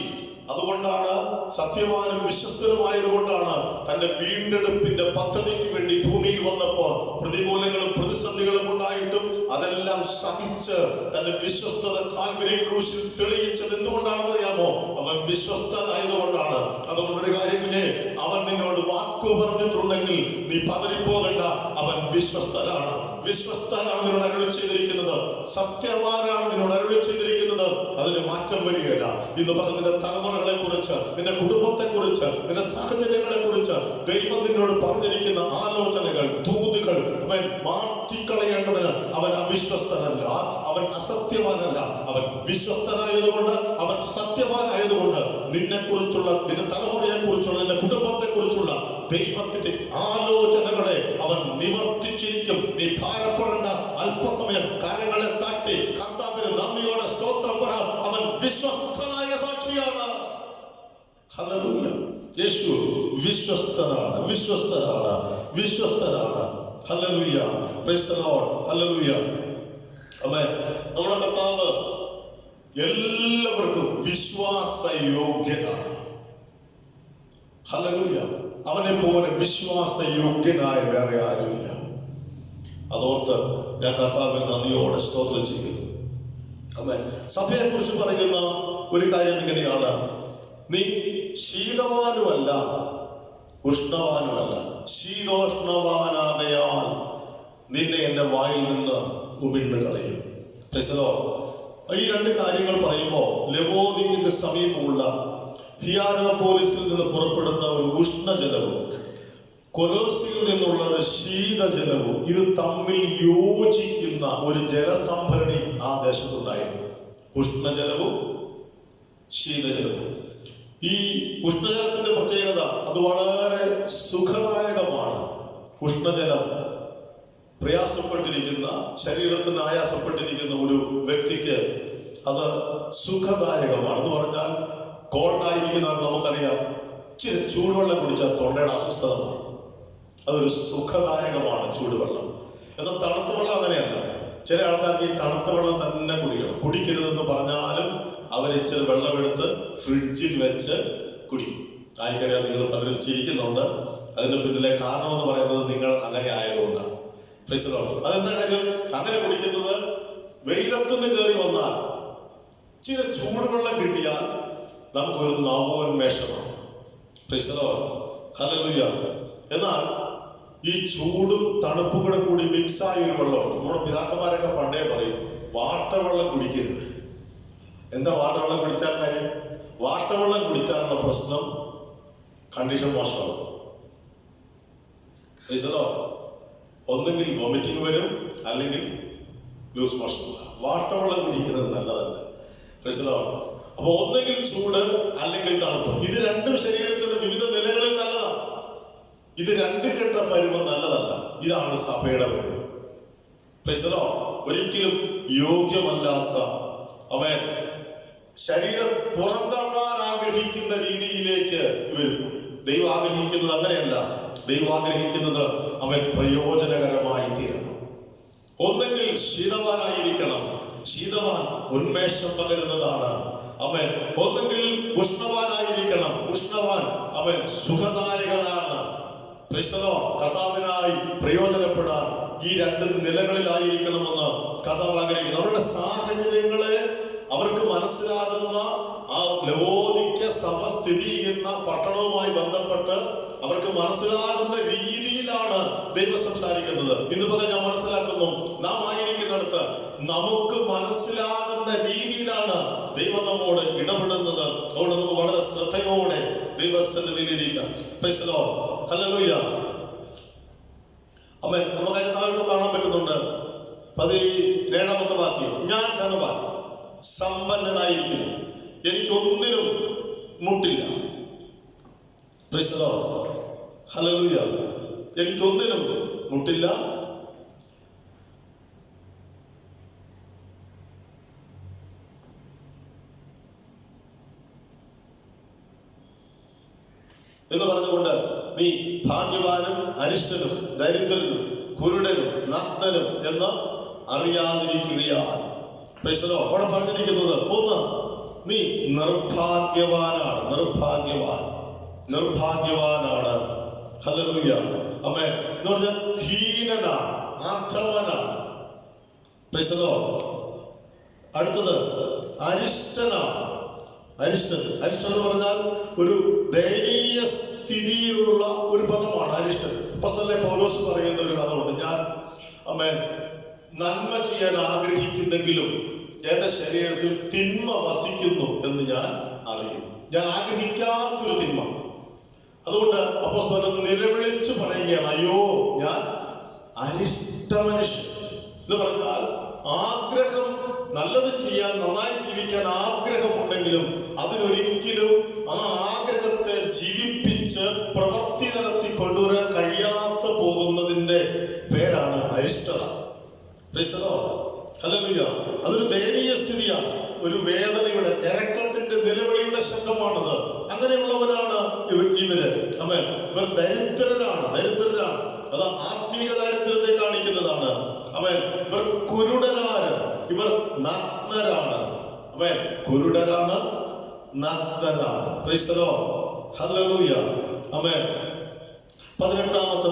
A: അതുകൊണ്ടാണ് സത്യവാനും വിശ്വസ്തനുമായതുകൊണ്ടാണ് തന്റെ വീണ്ടെടുപ്പിന്റെ പദ്ധതിക്ക് വേണ്ടി ഭൂമിയിൽ വന്നപ്പോൾ പ്രതികൂലങ്ങളും പ്രതിസന്ധികളും ഉണ്ടായിട്ടും അതെല്ലാം സഹിച്ച് തന്റെ വിശ്വസ്തത കാൽവരി ക്രൂശിൽ തെളിയിച്ചത് എന്തുകൊണ്ടാണെന്ന് അറിയാമോ? അവൻ വിശ്വസ്തനായതുകൊണ്ടാണ്. അതുകൊണ്ട് ഒരു കാര്യം കുഞ്ഞേ, അവൻ നിന്നോട് വാക്കു പറഞ്ഞിട്ടുണ്ടെങ്കിൽ നീ പതറിപ്പോകണ്ട. അവൻ വിശ്വസ്തനാണ്. വിശ്വസ്തനാണ് നിന്നോട് അരുളി ചെയ്തിരിക്കുന്നത്. സത്യവാനാണ് നിന്നോട് അരുളി ചെയ്തിരിക്കുന്നത്. അതിന് മാറ്റം വരികയില്ല. ഇന്ന് പറഞ്ഞ നിന്റെ തലമുറകളെ കുറിച്ച്, നിന്റെ കുടുംബത്തെ കുറിച്ച്, നിന്റെ സാഹചര്യങ്ങളെ കുറിച്ച് ദൈവം നിന്നോട് പറഞ്ഞിരിക്കുന്ന ആലോചനകൾ, ദൂതുകൾ അവൻ മാറ്റിക്കളയേണ്ടതിന് അവൻ അവിശ്വസ്തനല്ല, അവൻ അസത്യവാനല്ല. അവൻ വിശ്വസ്തനായതുകൊണ്ട്, അവൻ സത്യവാനായതുകൊണ്ട് നിന്നെ കുറിച്ചുള്ള, നിന്റെ തലമുറയെ കുറിച്ചുള്ള, നിന്റെ കുടുംബത്തെ കുറിച്ചുള്ള ദൈവത്തിന്റെ ആലോചനകളെ അവൻ നിവർത്തിച്ചിരിക്കും. നീ ഭാരപ്പെടേണ്ട. അല്പസമയം കാര്യങ്ങളെ തട്ടി കർത്താവിന് നന്ദിയോടെ സ്തോത്രം പറ. അവൻ വിശ്വസ്തനായ സാക്ഷിയാണ്. ഹല്ലേലൂയ. യേശു വിശ്വസ്തനാണ്, വിശ്വസ്തനാണ്, വിശ്വസ്തനാണ്. ഹല്ലേലൂയ. Praise the Lord. ഹല്ലേലൂയ. ആമേൻ. നമ്മുടെ കർത്താവ് എല്ലാവർക്കും വിശ്വാസയോഗ്യനാണ്. ഹല്ലേലൂയ. അവനെ പോലെ വിശ്വാസയോഗ്യനായ വേറെ ആരുമില്ല. അതോർത്ത് ഞാൻ കർത്താവിന് നന്ദിയോടെ സ്തോത്രം ചെയ്യുന്നു. ആമേൻ. സഭയെ കുറിച്ച് പറയുന്ന ഒരു കാര്യം ഇങ്ങനെയാണ്: നീ ശീതവാനുമല്ല ഉഷ്ണവാനുമല്ല, ശീതോഷ്ണവാനാകയാൽ നിന്നെ എന്റെ വായിൽ നിന്ന് ഉമിഴ്ന്നു കളയും. ഈ രണ്ട് കാര്യങ്ങൾ പറയുമ്പോൾ ലവോദിക്കയ്ക്ക് സമീപമുള്ള ഹിയാനോപോലിസിൽ നിന്ന് പുറപ്പെടുന്ന ഒരു ഉഷ്ണജലവും കൊലോസിൽ നിന്നുള്ള ഒരു ശീതജലവും ഇത് തമ്മിൽ യോജിക്കുന്ന ഒരു ജലസംഭരണി ആ ദേശത്തുണ്ടായിരുന്നു. ഉഷ്ണജലവും ശീതജലവും. ഈ ഉഷ്ണജലത്തിന്റെ പ്രത്യേകത അത് വളരെ സുഖദായകമാണ്. ഉഷ്ണജലം പ്രയാസപ്പെട്ടിരിക്കുന്ന, ശരീരത്തിന് ആയാസപ്പെട്ടിരിക്കുന്ന ഒരു വ്യക്തിക്ക് അത് സുഖദായകമാണ്. എന്ന് പറഞ്ഞാൽ കോൾഡായിരിക്കുന്ന നമുക്കറിയാം, ഇച്ചിരി ചൂടുവെള്ളം കുടിച്ചാൽ തൊണ്ടയുടെ അസ്വസ്ഥത മാറും. അതൊരു സുഖദായകമാണ് ചൂടുവെള്ളം. എന്നാൽ തണുത്ത വെള്ളം അങ്ങനെയല്ല. ചില ആൾക്കാർക്ക് ഈ തണുത്ത വെള്ളം തന്നെ കുടിക്കണം. കുടിക്കരുതെന്ന് പറഞ്ഞാലും അവരിച്ചിരി വെള്ളമെടുത്ത് ഫ്രിഡ്ജിൽ വെച്ച് കുടിക്കും. ആർക്കറിയാം, നിങ്ങൾ പലരും ചിരിക്കുന്നുണ്ട്. അതിന്റെ പിന്നിലെ കാരണം എന്ന് പറയുന്നത് നിങ്ങൾ അങ്ങനെ ആയതുകൊണ്ടാണ്. അതെന്താ കാര്യം? അങ്ങനെ കുടിക്കുന്നത്, വെയിലത്തുനിന്ന് കയറി വന്നാൽ ഇച്ചിരി ചൂടുവെള്ളം കിട്ടിയാൽ നമുക്കൊരു നവോന്മേഷമാണ്. ഹല്ലേലൂയ. എന്നാൽ ഈ ചൂടും തണുപ്പും കൂടെ കൂടി മിക്സായ ഒരു വെള്ളമാണ്. നമ്മുടെ പിതാക്കന്മാരൊക്കെ പണ്ടേ പറയും, വാട്ടവെള്ളം കുടിക്കരുത്. എന്താ വാട്ടവെള്ളം കുടിച്ചാൽ കാര്യം? വാട്ടവെള്ളം കുടിച്ചാലുള്ള പ്രശ്നം കണ്ടീഷൻ മോശമാകും. ഒന്നെങ്കിൽ വോമിറ്റിംഗ് വരും, അല്ലെങ്കിൽ ലൂസ് മോഷൻ. വാട്ടവെള്ളം കുടിക്കുന്നത് നല്ലതല്ല. അപ്പൊ ഒന്നെങ്കിൽ ചൂട് അല്ലെങ്കിൽ തണുപ്പ്. ഇത് രണ്ടും ശരീരത്തിന്റെ വിവിധ നിലകളിൽ നല്ലതാണ്. ഇത് രണ്ടും കെട്ട പരുവം നല്ലതല്ല. ഇതാണ് സഭയുടെ പരുവം. ഒരിക്കലും യോഗ്യമല്ലാത്ത അവൻ ശരീരം പുറന്തള്ളാൻ ആഗ്രഹിക്കുന്ന രീതിയിലേക്ക് ഇവർ പോയി. ദൈവം ആഗ്രഹിക്കുന്നത് അങ്ങനെയല്ല. ദൈവം ആഗ്രഹിക്കുന്നത് അവൻ പ്രയോജനകരമായി തീരണം. ഒന്നെങ്കിൽ ശീതവാനായിരിക്കണം. ശീതവാൻ ഉന്മേഷം പകരുന്നതാണ് അവൻ. ഒന്നെങ്കിൽ ഉഷ്ണവാനായിരിക്കണം. ഉഷ്ണവാൻ അവൻ സുഖദായകനാണ്. കർത്താവിനായി പ്രയോജനപ്പെടാൻ ഈ രണ്ട് നിലകളിലായിരിക്കണമെന്ന് കർത്താവ് ആഗ്രഹിക്കുന്നു. അവരുടെ സാഹചര്യങ്ങളെ അവർക്ക് മനസ്സിലാകുന്ന ആ ലവോദിക്ക സഭ സ്ഥിതി ചെയ്യുന്ന പട്ടണവുമായി ബന്ധപ്പെട്ട് അവർക്ക് മനസ്സിലാകുന്ന രീതിയിലാണ് ദൈവം സംസാരിക്കുന്നത്. ഇന്ന് പകൽ ഞാൻ മനസ്സിലാക്കുന്നു, നാം ആയിരിക്കുന്നിടത്ത് നമുക്ക് മനസ്സിലാകുന്ന രീതിയിലാണ് ദൈവം നമ്മോട് ഇടപെടുന്നത്. അതുകൊണ്ട് നമുക്ക് വളരെ ശ്രദ്ധയോടെ ദൈവസന്നിധിയിലിരിക്കാം. ഹല്ലേലൂയ. അമ്മേ, നമുക്ക് അതിനകത്ത് കാണാൻ പറ്റുന്നുണ്ട് 17ാമത്തെ വാക്യം. ഞാൻ ധനവാൻ സമ്പന്നനായിരിക്കുന്നു, എനിക്കൊന്നിനും മുട്ടില്ല. ഹല്ലേലൂയ. എനിക്കൊന്നിനും മുട്ടില്ല. എന്ന് പറഞ്ഞുകൊണ്ട് നീ ഭാഗ്യവാനും അരിഷ്ടനും ദരിദ്രനും കുരുടനും നഗ്നനും എന്ന് അറിയാതിരിക്കുകയാൽ. അവിടെ പറഞ്ഞിരിക്കുന്നത്, ഒന്ന്, നീ നിർഭാഗ്യവാനാണ്. നിർഭാഗ്യവാനാണ്. ഹല്ലേലൂയ. ആമേൻ. എന്ന് പറഞ്ഞാൽ ഹീനനാണ്, അധമനാണ്. Praise the Lord. അടുത്തത് അരിഷ്ടനാണ്. അരിഷ്ടൻ എന്ന് പറഞ്ഞാൽ ഒരു ദയനീയ സ്ഥിതിയിലുള്ള ഒരു പദമാണ് അരിഷ്ടൻ. അപ്പോസ്തലനായ പൗലോസ് പറയുന്ന ഒരു കഥയുണ്ട്. ഞാൻ നന്മ ചെയ്യാൻ ആഗ്രഹിക്കുന്നെങ്കിലും എന്റെ ശരീരത്തിൽ തിന്മ വസിക്കുന്നു എന്ന് ഞാൻ അറിയുന്നു. ഞാൻ ആഗ്രഹിക്കാത്തൊരു തിന്മ. അതുകൊണ്ട് അപ്പോസ്തലൻ നിലവിളിച്ചു പറയുകയാണ്, അയ്യോ ഞാൻ അരിഷ്ട മനുഷ്യൻ എന്ന് പറഞ്ഞാൽ ആഗ്രഹം, നല്ലത് ചെയ്യാൻ, നന്നായി ജീവിക്കാൻ ആഗ്രഹമുണ്ടെങ്കിലും അതിനൊരിക്കലും ആ ആഗ്രഹത്തെ ജീവിപ്പിച്ച് പ്രവൃത്തി നടത്തി കൊണ്ടുവരാൻ കഴിയാത്ത പോകുന്നതിന്റെ പേരാണ് അരിഷ്ടത. ഹല്ലേലൂയ. അതൊരു ദയനീയ സ്ഥിതിയാണ്, ഒരു വേദനയുടെ, ഞരക്കത്തിന്റെ നിലവിളിയുടെ ശബ്ദമാണത്. അങ്ങനെയുള്ളവരാണ് ഇവര്. ഇവർ ദരിദ്രരാണ്. അത് ആത്മീയ ദാരിദ്ര്യത്തെ കാണിക്കുന്നതാണ്. ഇവർ കുരുടരാണ്, ഇവർ നഗ്നരാണ്. കുരുടരാണ്, നഗ്നരാണ്. Praise the Lord. ഹല്ലേലൂയ. ആമേൻ. 18ാമത്തെ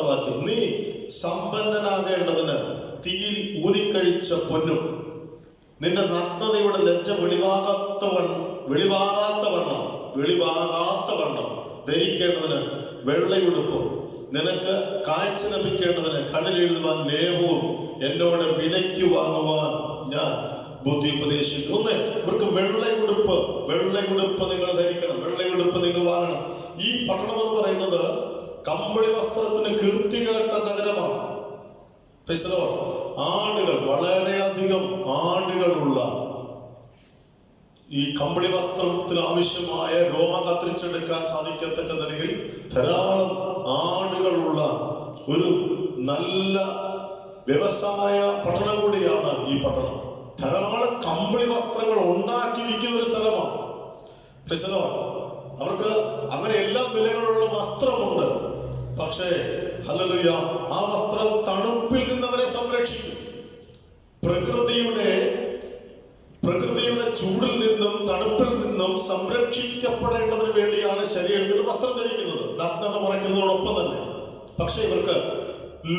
A: വാക്യം, നീ സമ്പന്നനാകേണ്ടതിന് തീയിൽ ഊതിക്കഴിച്ച പൊന്നും നിന്റെ നഗ്നതയുടെ ലജ്ജ വെളിവാകാത്തവണ്ണം ധരിക്കേണ്ടതിന് വെള്ളയുടുപ്പും നിനക്ക് കാഴ്ച ലഭിക്കേണ്ടതിന് കണ്ണിലെഴുതുവാൻ ലേപവും എന്നോട് വിലയ്ക്ക് വാങ്ങുവാൻ ഞാൻ ബുദ്ധി ഉപദേശിക്കുന്നു. ഇവർക്ക് വെള്ളയുടുപ്പ് നിങ്ങൾ ധരിക്കണം, വെള്ളയുടുപ്പ് നിങ്ങൾ വാങ്ങണം. ഈ പട്ടണം എന്ന് പറയുന്നത് കമ്പിളി വസ്ത്രത്തിന് കീർത്തി കേട്ട നഗരമാണ്. ആടുകൾ, വളരെയധികം ആടുകളുള്ള, ഈ കമ്പിളി വസ്ത്രത്തിന് ആവശ്യമായ രോമം കത്തിരിച്ചെടുക്കാൻ സാധിക്കത്തക്ക നിലയിൽ ധാരാളം ആടുകളുള്ള ഒരു നല്ല വ്യവസായ പട്ടണം കൂടിയാണ് ഈ പട്ടണം. ധാരാളം കമ്പിളി വസ്ത്രങ്ങൾ ഉണ്ടാക്കി വിൽക്കുന്ന ഒരു സ്ഥലമാണ്. അവർക്ക് അങ്ങനെ എല്ലാ നിലകളുള്ള വസ്ത്രമുണ്ട്. പക്ഷേ ഹല്ലേലൂയ, ആ വസ്ത്രം തണുപ്പിൽ നിന്നവരെ സംരക്ഷിക്കും. പ്രകൃതിയുടെ ചൂടിൽ നിന്നും തണുപ്പിൽ നിന്നും സംരക്ഷിക്കപ്പെടേണ്ടതിന് വേണ്ടിയാണ് ശരീരത്തിൽ വസ്ത്രം ധരിക്കുന്നത്, നഗ്നത മറയ്ക്കുന്നതോടൊപ്പം തന്നെ. പക്ഷെ ഇവർക്ക്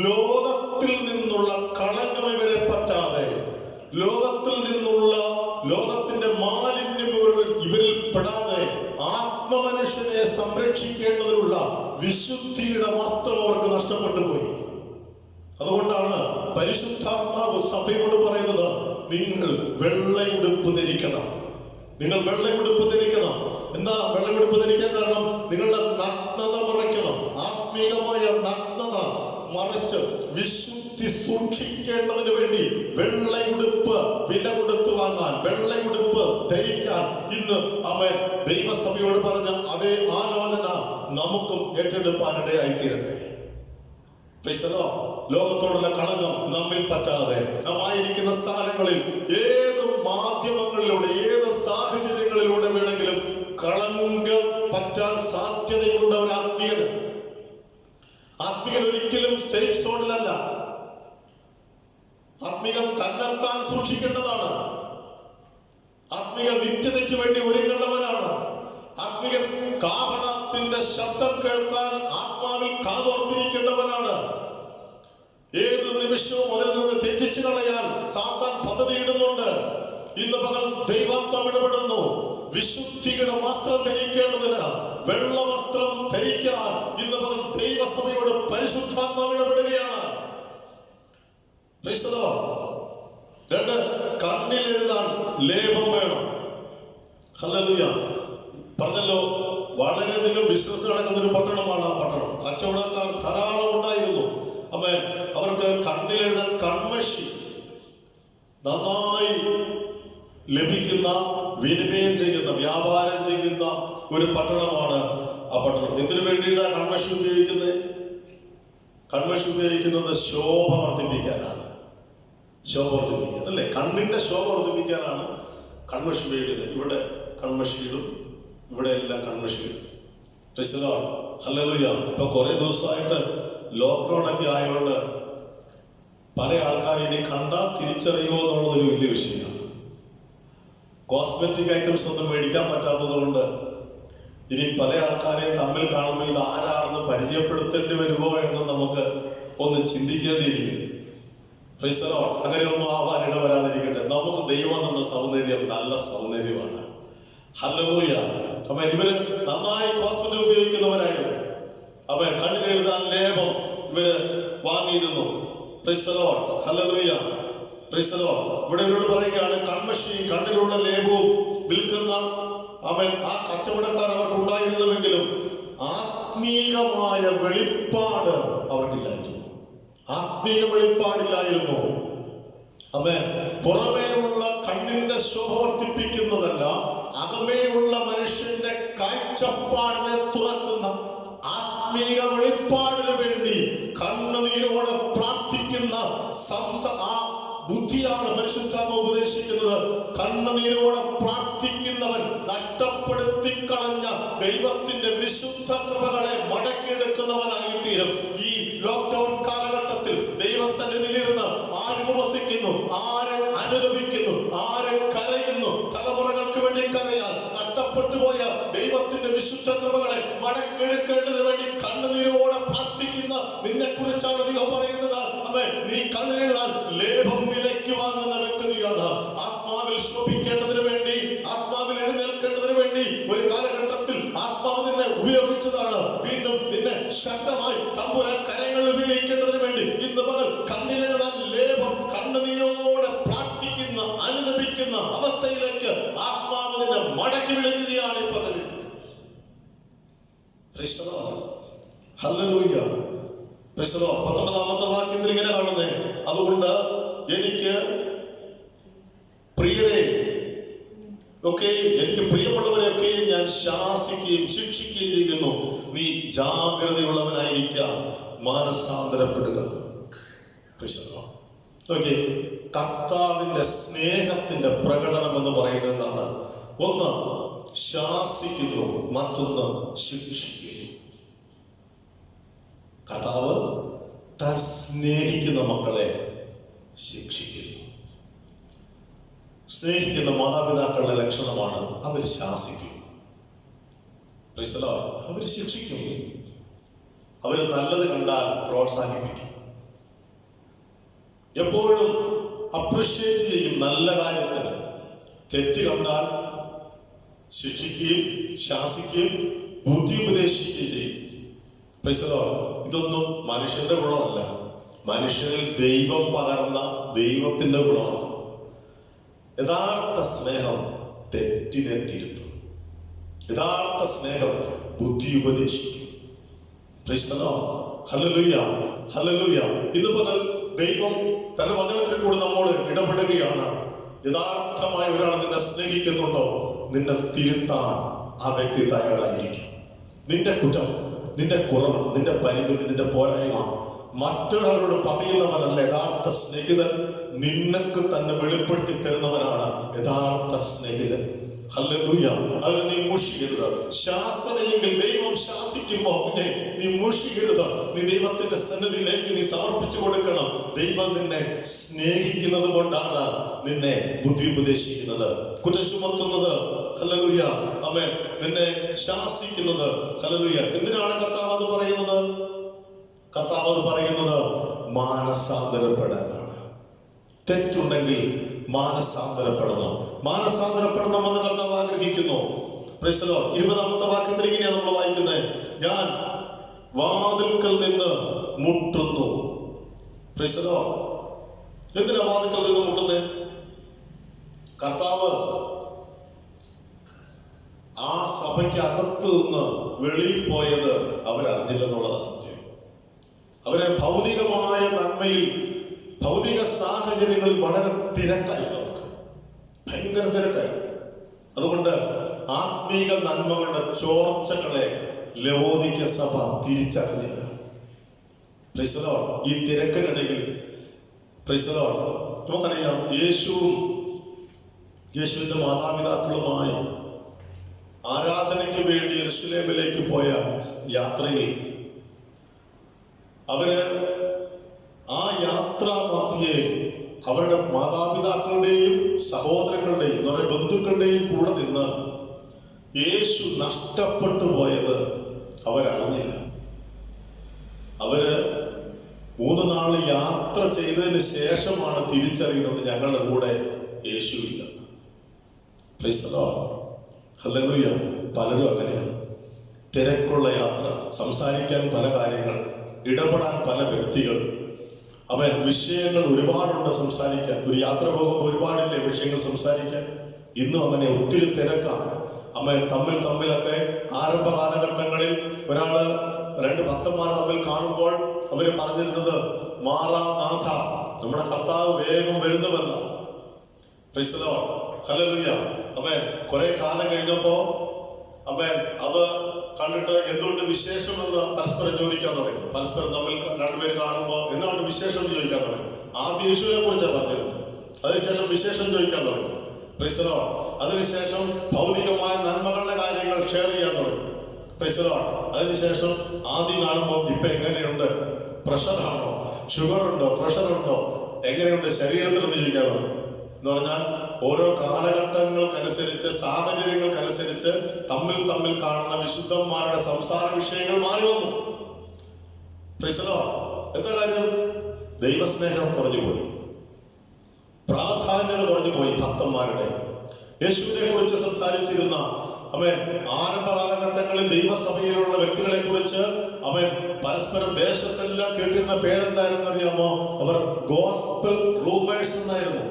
A: ലോകത്തിൽ നിന്നുള്ള കളങ്കം ഇവരെ പറ്റാതെ, ലോകത്തിന്റെ മാലിന്യം ഇവരിൽ പെടാതെ ആത്മമനുഷ്യനെ സംരക്ഷിക്കേണ്ടതിനുള്ള വിശുദ്ധിയുടെ വസ്ത്രം അവർക്ക് നഷ്ടപ്പെട്ടു പോയി. അതുകൊണ്ടാണ് പരിശുദ്ധാത്മാവ് സഭയോട് പറയുന്നത്, നിങ്ങൾ വെള്ളയുടുപ്പ് ധരിക്കണം. എന്താ വെള്ളയുടുപ്പ് ധരിക്കാൻ കാരണം? നിങ്ങളുടെ നഗ്നത മറയ്ക്കണം. ആത്മീയമായ നഗ്നത മറച്ച് വിശുദ്ധി സൂക്ഷിക്കേണ്ടതിന് വേണ്ടി വെള്ളയുടുപ്പ് വില കൊടുത്ത് വാങ്ങാൻ, വെള്ളയുടുപ്പ് ധരിക്കാൻ ഇന്ന് അവൻ ദൈവസഭയോട് പറഞ്ഞ അതേ ആലോചന നമുക്കും ഏറ്റെടുപ്പാനിടയായിത്തീരട്ടെ. ലോകത്തോടുള്ള കളങ്കം നമ്മിൽ പറ്റാതെ, നാം ആയിരിക്കുന്ന സ്ഥാനങ്ങളിൽ ഏത് മാധ്യമങ്ങളിലൂടെ, ഏത് സാഹചര്യങ്ങളിലൂടെ വേണമെങ്കിലും കളങ്കം പറ്റാൻ സാധ്യതയുള്ള ഒരു ആത്മീയൻ ഒരിക്കലും സേഫ് സോണിലല്ല. ആത്മീയം തന്നെത്താൻ സൂക്ഷിക്കേണ്ടതാണ്. ആത്മീയം നിത്യതയ്ക്ക് വേണ്ടി ഒരുങ്ങേണ്ടവരാണ്. ആത്മീയം കാഹളത്തിന്റെ ശബ്ദം കേൾക്കാൻ ആത്മാവിൽ കാതോർത്തിരിക്കേണ്ടവരാണ്. ഏത് നിമിഷവും അതിൽ നിന്ന് തെറ്റിച്ചു കളയാൻ സാത്താൻ പദ്ധതിയിടുന്നുണ്ട്. ഇന്ന് പകൽ ദൈവാത്മാവ് ഇടപെടുന്നു. വിശുദ്ധിയുടെ വസ്ത്രം ധരിക്കേണ്ടതിന് വെള്ള വസ്ത്രം ധരിക്കാൻ ഇന്ന് പകൽ ദൈവസഭയോട് പരിശുദ്ധാത്മാവ് ഇടപെടുകയാണ്. രണ്ട്, കണ്ണിൽ എഴുതാൻ ലേപം വേണം. ഹല്ലേലൂയ. പറഞ്ഞല്ലോ, വളരെയധികം ബിസിനസ് നടക്കുന്ന ഒരു പട്ടണമാണ് ആ പട്ടണം. കച്ചവടക്കാർ ധാരാളം ഉണ്ടായിരുന്നു. അവർക്ക് കണ്ണിൽ എഴുതാൻ കൺമഷി നന്നായി ലഭിക്കുന്ന, വിനിമയം ചെയ്യുന്ന, വ്യാപാരം ചെയ്യുന്ന ഒരു പട്ടണമാണ് ആ പട്ടണം. എന്തിനു വേണ്ടിയിട്ടാണ് കൺമഷി ഉപയോഗിക്കുന്നത്? കൺമഷി ഉപയോഗിക്കുന്നത് ശോഭ വർദ്ധിപ്പിക്കാനാണ്. അല്ലേ? കണ്ണിന്റെ ശോഭ വർദ്ധിപ്പിക്കാനാണ് കൺമഷി ഉപയോഗിക്കുന്നത്. ഇവിടെ കൺമഷിയിടും, ഇവിടെ എല്ലാം കൺമഷിയിടും. ഹല്ലേലൂയ. ഇപ്പൊ കുറെ ദിവസമായിട്ട് ലോക്ക്ഡൗൺ ഒക്കെ ആയതുകൊണ്ട് പല ആൾക്കാരും ഇനി കണ്ടാൽ തിരിച്ചറിയുമോ എന്നുള്ളതൊരു വലിയ വിഷയമാണ്. കോസ്മെറ്റിക് ഐറ്റംസ് ഒന്നും മേടിക്കാൻ പറ്റാത്തത് കൊണ്ട് ഇനി പല ആൾക്കാരെയും തമ്മിൽ കാണുമ്പോൾ ഇത് ആരാണെന്ന് പരിചയപ്പെടുത്തേണ്ടി വരുമോ എന്ന് നമുക്ക് ഒന്ന് ചിന്തിക്കേണ്ടിയിരിക്കുന്നു. അങ്ങനെയൊന്നും ആവാൻ ഇടവരാതിരിക്കട്ടെ. നമുക്ക് ദൈവം തന്ന സൗന്ദര്യം നല്ല സൗന്ദര്യമാണ്. ഹല്ലേലൂയ. അവൻ ഇവര് നന്നായി കോസ്മെറ്റിക് ഉപയോഗിക്കുന്നവരായിരുന്നു. അവൻ കണ്ണിലെഴുതാൻ ലേപം ഇവര് വാങ്ങിയിരുന്നു. ഹല്ലേലൂയ. ഇവിടെ ഇവരോട് പറയുകയാണ്, കൺമഷിയും കണ്ണിലുള്ള ലേപവും വിൽക്കുന്ന അവൻ ആ കച്ചവടക്കാർ അവർക്ക് ഉണ്ടായിരുന്നുവെങ്കിലും ആത്മീകമായ വെളിപ്പാട് അവർക്കില്ലായിരുന്നു. ആത്മീയ വെളിപ്പാടില്ലായിരുന്നു. അവൻ പുറമേയുള്ള കണ്ണിന്റെ ശോഭ വർദ്ധിപ്പിക്കുന്നതല്ല, അകമേയുള്ള മനുഷ്യന്റെ കാഴ്ചപ്പാടിനെ തുറക്കുന്ന ആത്മീയ വെളിപ്പാടിന് വേണ്ടി കണ്ണുനീരോടെ പ്രാർത്ഥിക്കുന്ന ആ ബുദ്ധിയാണ് പരിശുദ്ധാത്മ ഉപദേശിക്കുന്നത്. കണ്ണുനീരോടെ പ്രാർത്ഥിക്കുന്നവൻ നഷ്ടപ്പെടുത്തി കളഞ്ഞ ദൈവത്തിന്റെ വിശുദ്ധ കൃപകളെ മടക്കിയെടുക്കുന്നവനായി തീരും. ഈ ലോക്ക്ഡൌൺ കാലഘട്ടത്തിൽ ദൈവസന്നിധിയിലിരുന്ന് ആര് ഉപവസിക്കുന്നു, ആര് അനുദപിക്കുന്നു, ആര് കരയുന്നു, തലമുറകൾക്ക് വേണ്ടി കരയാൽ നഷ്ടപ്പെട്ടു പോയ ദൈവത്തിന്റെ വിശുദ്ധ കൃപകളെ മടക്കിയെടുക്കേണ്ടതിന് വേണ്ടി കണ്ണുനീരോടെ പ്രാർത്ഥിക്കുന്ന നിന്നെ കുറിച്ചാണ് ദൈവം പറയുന്നത്. നീ കണ്ണുനീരാൽ ലേപം വിലയ്ക്ക് വാങ്ങുന്ന വ്യക്തിയാണ്. ആത്മാവിൽ ശോഭിക്കേണ്ടതിന് വേണ്ടി, ആത്മാവിൽ എഴുന്നേൽക്കേണ്ടതിന് വേണ്ടി ഒരു കാലഘട്ടത്തിൽ ആത്മാവ് നിന്നെ ഉപയോഗിച്ചതാണ്. വീണ്ടും നിന്നെ ശക്തമായി തമ്പുരാൻ കരങ്ങൾ ഉപയോഗിക്കേണ്ടതിന് വേണ്ടി ഇന്ന് പകൽ കണ്ണിലെഴുതാൻ ലേപം കണ്ണുനീരോടെ പ്രാർത്ഥിക്കുന്ന അനുദപിക്കുന്ന അവസ്ഥയിലേക്ക് ആത്മാവ് നിന്നെ മടക്കി വിളിക്കുകയാണ് ഈ പദവി. ഹല്ലേലൂയ. 19ാമത്തെ വാക്യത്തിൽ ഇങ്ങനെ കാണുന്നേ, അതുകൊണ്ട് എനിക്ക് പ്രിയരെ ഒക്കെ, എനിക്ക് പ്രിയമുള്ളവരെയൊക്കെ ഞാൻ ശാസിക്കുകയും ശിക്ഷിക്കുകയും ചെയ്യുന്നു. നീ ജാഗ്രതയുള്ളവനായിരിക്കുക, മാനസാന്തരപ്പെടുക. കർത്താവിന്റെ സ്നേഹത്തിന്റെ പ്രകടനം എന്ന് പറയുന്നത് എന്താണ്? ഒന്ന് ശാസിക്കുന്നു, മറ്റൊന്ന് ശിക്ഷിക്കുന്നു. കർത്താവ് താൻ സ്നേഹിക്കുന്ന മക്കളെ ശിക്ഷിക്കുന്നു. സ്നേഹിക്കുന്ന മാതാപിതാക്കളുടെ ലക്ഷണമാണ് അവർ ശാസിക്കും, അവർ ശിക്ഷിക്കും, അവർ നല്ലത് കണ്ടാൽ പ്രോത്സാഹിപ്പിക്കും, എപ്പോഴും അപ്രിഷ്യേറ്റ് ചെയ്യും നല്ല കാര്യത്തിന്. തെറ്റ് കണ്ടാൽ ശിക്ഷിക്കുകയും ശാസിക്കുകയും ബുദ്ധി ഉപദേശിക്കുകയും ചെയ്യും. ഇതൊന്നും മനുഷ്യന്റെ ഗുണമല്ല, മനുഷ്യനിൽ ദൈവം പകർന്ന ദൈവത്തിന്റെ ഗുണമാണ്. യഥാർത്ഥ സ്നേഹം തെറ്റിനെ തിരുത്തും, യഥാർത്ഥ സ്നേഹം ബുദ്ധി ഉപദേശിക്കും. Hallelujah, hallelujah. ഇന്ന് പകൽ ദൈവം തന്റെ വചനത്തിൽ കൂടെ നമ്മോട് ഇടപെടുകയാണ്. യഥാർത്ഥമായ ഒരാൾ നിന്നെ സ്നേഹിക്കുന്നുണ്ടോ, നിന്നെ തിരുത്താൻ ആ വ്യക്തി തയ്യാറായിരിക്കും. നിന്റെ കുറ്റം, നിന്റെ കുറവ്, നിന്റെ പരിമിതി, നിന്റെ പോരായ്മ മറ്റൊരാളോട് പറയുന്നവനല്ല യഥാർത്ഥ സ്നേഹിതൻ. നിനക്ക് തന്നെ വെളിപ്പെടുത്തി തരുന്നവനാണ് യഥാർത്ഥ സ്നേഹിതൻ. ഹല്ലേലൂയ. അതിന് നീ മുഷിയരുത്. ശാസനയെങ്കിൽ ദൈവം ശാസിക്കുമ്പോ നീ മുഷിയരുത്. നീ ദൈവത്തിന്റെ സന്നിധിയിലേക്ക് നീ സമർപ്പിച്ചു കൊടുക്കണം. ദൈവം നിന്നെ സ്നേഹിക്കുന്നത് കൊണ്ടാണ് നിന്നെ ബുദ്ധി ഉപദേശിക്കുന്നത്, കുറ്റം ചുമത്തുന്നത്. ഹല്ലേലൂയ. ആമേൻ. നിന്നെ ശാസിക്കുന്നത്. ഹല്ലേലൂയ. എന്തിനാണ് കർത്താവ് അത് പറയുന്നത്? കർത്താവ് അത് പറയുന്നത് മാനസാന്തരപ്പെടാനാണ്. തെറ്റുണ്ടെങ്കിൽ മാനസാന്തരപ്പെടണം, മാനസാന്തരപ്പെടണമെന്ന് കർത്താവ് ആഗ്രഹിക്കുന്നു. 20ാമത്തെ വാക്യത്തിൽ ഇങ്ങനെയാണ് നമ്മൾ വായിക്കുന്നത്, ഞാൻ വാതിൽക്കൽ നിന്ന് മുട്ടുന്നു. എന്തിനാ വാതിൽക്കൽ നിന്ന് മുട്ടുന്നേ? കർത്താവ് ആ സഭയ്ക്ക് അകത്ത് നിന്ന് വെളിയിൽ പോയത് അവരറിഞ്ഞില്ലെന്നുള്ളതാ സത്യം. അവരെ ഭൗതികമായ നന്മയിൽ, ഭൗതിക സാഹചര്യങ്ങളിൽ വളരെ തിരക്കായി, അവർക്ക് ഭയങ്കര തിരക്കായി. അതുകൊണ്ട് ആത്മീക നന്മകളുടെ ചോർച്ചകളെ ലവോദിക്ക സഭ തിരിച്ചറിഞ്ഞില്ല. ഈ തിരക്കിനിടയിൽ നമുക്കറിയാം, യേശുവിന്റെ മാതാപിതാക്കളുമായി ആരാധനയ്ക്ക് വേണ്ടി യെരൂശലേമിലേക്ക് പോയ യാത്രയിൽ അവര് ആ യാത്രാ മധ്യേ അവരുടെ മാതാപിതാക്കളുടെയും സഹോദരങ്ങളുടെയും എന്ന് പറയുന്ന ബന്ധുക്കളുടെയും കൂടെ നിന്ന് യേശു നഷ്ടപ്പെട്ടു പോയത് അവരറിഞ്ഞില്ല. അവര് 3 നാൾ യാത്ര ചെയ്തതിന് ശേഷമാണ് തിരിച്ചറിയുന്നത് ഞങ്ങളുടെ കൂടെ യേശുവില്ല. Praise the Lord. ഹല്ലേലൂയ. പലരും അങ്ങനെയാണ്. തിരക്കുള്ള യാത്ര, സംസാരിക്കാൻ പല കാര്യങ്ങൾ, ഇടപെടാൻ പല വ്യക്തികൾ, വിഷയങ്ങൾ ഒരുപാടുണ്ട് സംസാരിക്കാൻ. ഒരു യാത്ര പോകുമ്പോൾ ഒരുപാടില്ലേ വിഷയങ്ങൾ സംസാരിക്കാൻ. ഇന്നും അങ്ങനെ ഒത്തിരി തിരക്കാണ്. തമ്മിലൊക്കെ ആരംഭ കാലഘട്ടങ്ങളിൽ ഒരാള് 2 ഭക്തന്മാരെ തമ്മിൽ കാണുമ്പോൾ അവര് പറഞ്ഞിരുന്നത് മാറാനാഥ, നമ്മുടെ കർത്താവ് വേഗം വരുന്നുവെന്ന. Praise the Lord. ഹല്ലേലൂയ. കുറെ കാലം കഴിഞ്ഞപ്പോ അത് കണ്ടിട്ട് എന്തുകൊണ്ട് വിശേഷമെന്ന് പരസ്പരം ചോദിക്കാൻ തുടങ്ങി. പരസ്പരം തമ്മിൽ 2 പേര് കാണുമ്പോൾ എന്തുകൊണ്ട് വിശേഷം എന്ന് ചോദിക്കാൻ തുടങ്ങി. ആദ്യം യേശുവിനെ കുറിച്ചാണ് പറഞ്ഞിരുന്നത്, അതിനുശേഷം വിശേഷം ചോദിക്കാൻ തുടങ്ങി. Price the Lord. അതിനുശേഷം ഭൗതികമായ നന്മകളുടെ കാര്യങ്ങൾ ഷെയർ ചെയ്യാൻ തുടങ്ങി. Price the Lord. അതിനുശേഷം ആദ്യം കാണുമ്പോൾ ഇപ്പൊ എങ്ങനെയുണ്ട്, പ്രഷറാണോ, ഷുഗർ ഉണ്ടോ, പ്രഷർ ഉണ്ടോ, എങ്ങനെയുണ്ട് ശരീരത്തിൽ എന്ന് ചോദിക്കാൻ തുടങ്ങി. എന്ന് പറഞ്ഞാൽ ഓരോ കാലഘട്ടങ്ങൾക്കനുസരിച്ച്, സാഹചര്യങ്ങൾക്കനുസരിച്ച് തമ്മിൽ കാണുന്ന വിശുദ്ധന്മാരുടെ സംസാര വിഷയങ്ങൾ മാറി വന്നു. Price the Lord. എന്താ കാര്യം? ദൈവസ്നേഹം കുറഞ്ഞുപോയി, പ്രാധാന്യത കുറഞ്ഞുപോയി. ഭക്തന്മാരുടെ യേശുവിനെ കുറിച്ച് സംസാരിച്ചിരുന്ന ആരംഭ കാലഘട്ടങ്ങളിൽ ദൈവസഭയിലുള്ള വ്യക്തികളെ കുറിച്ച് പരസ്പരം ദേശത്തെല്ലാം കേട്ടിരുന്ന പേരെന്തായിരുന്നു അറിയാമോ? അവർ ഗോസ്പൽ റൂമേഴ്സ് എന്നായിരുന്നു.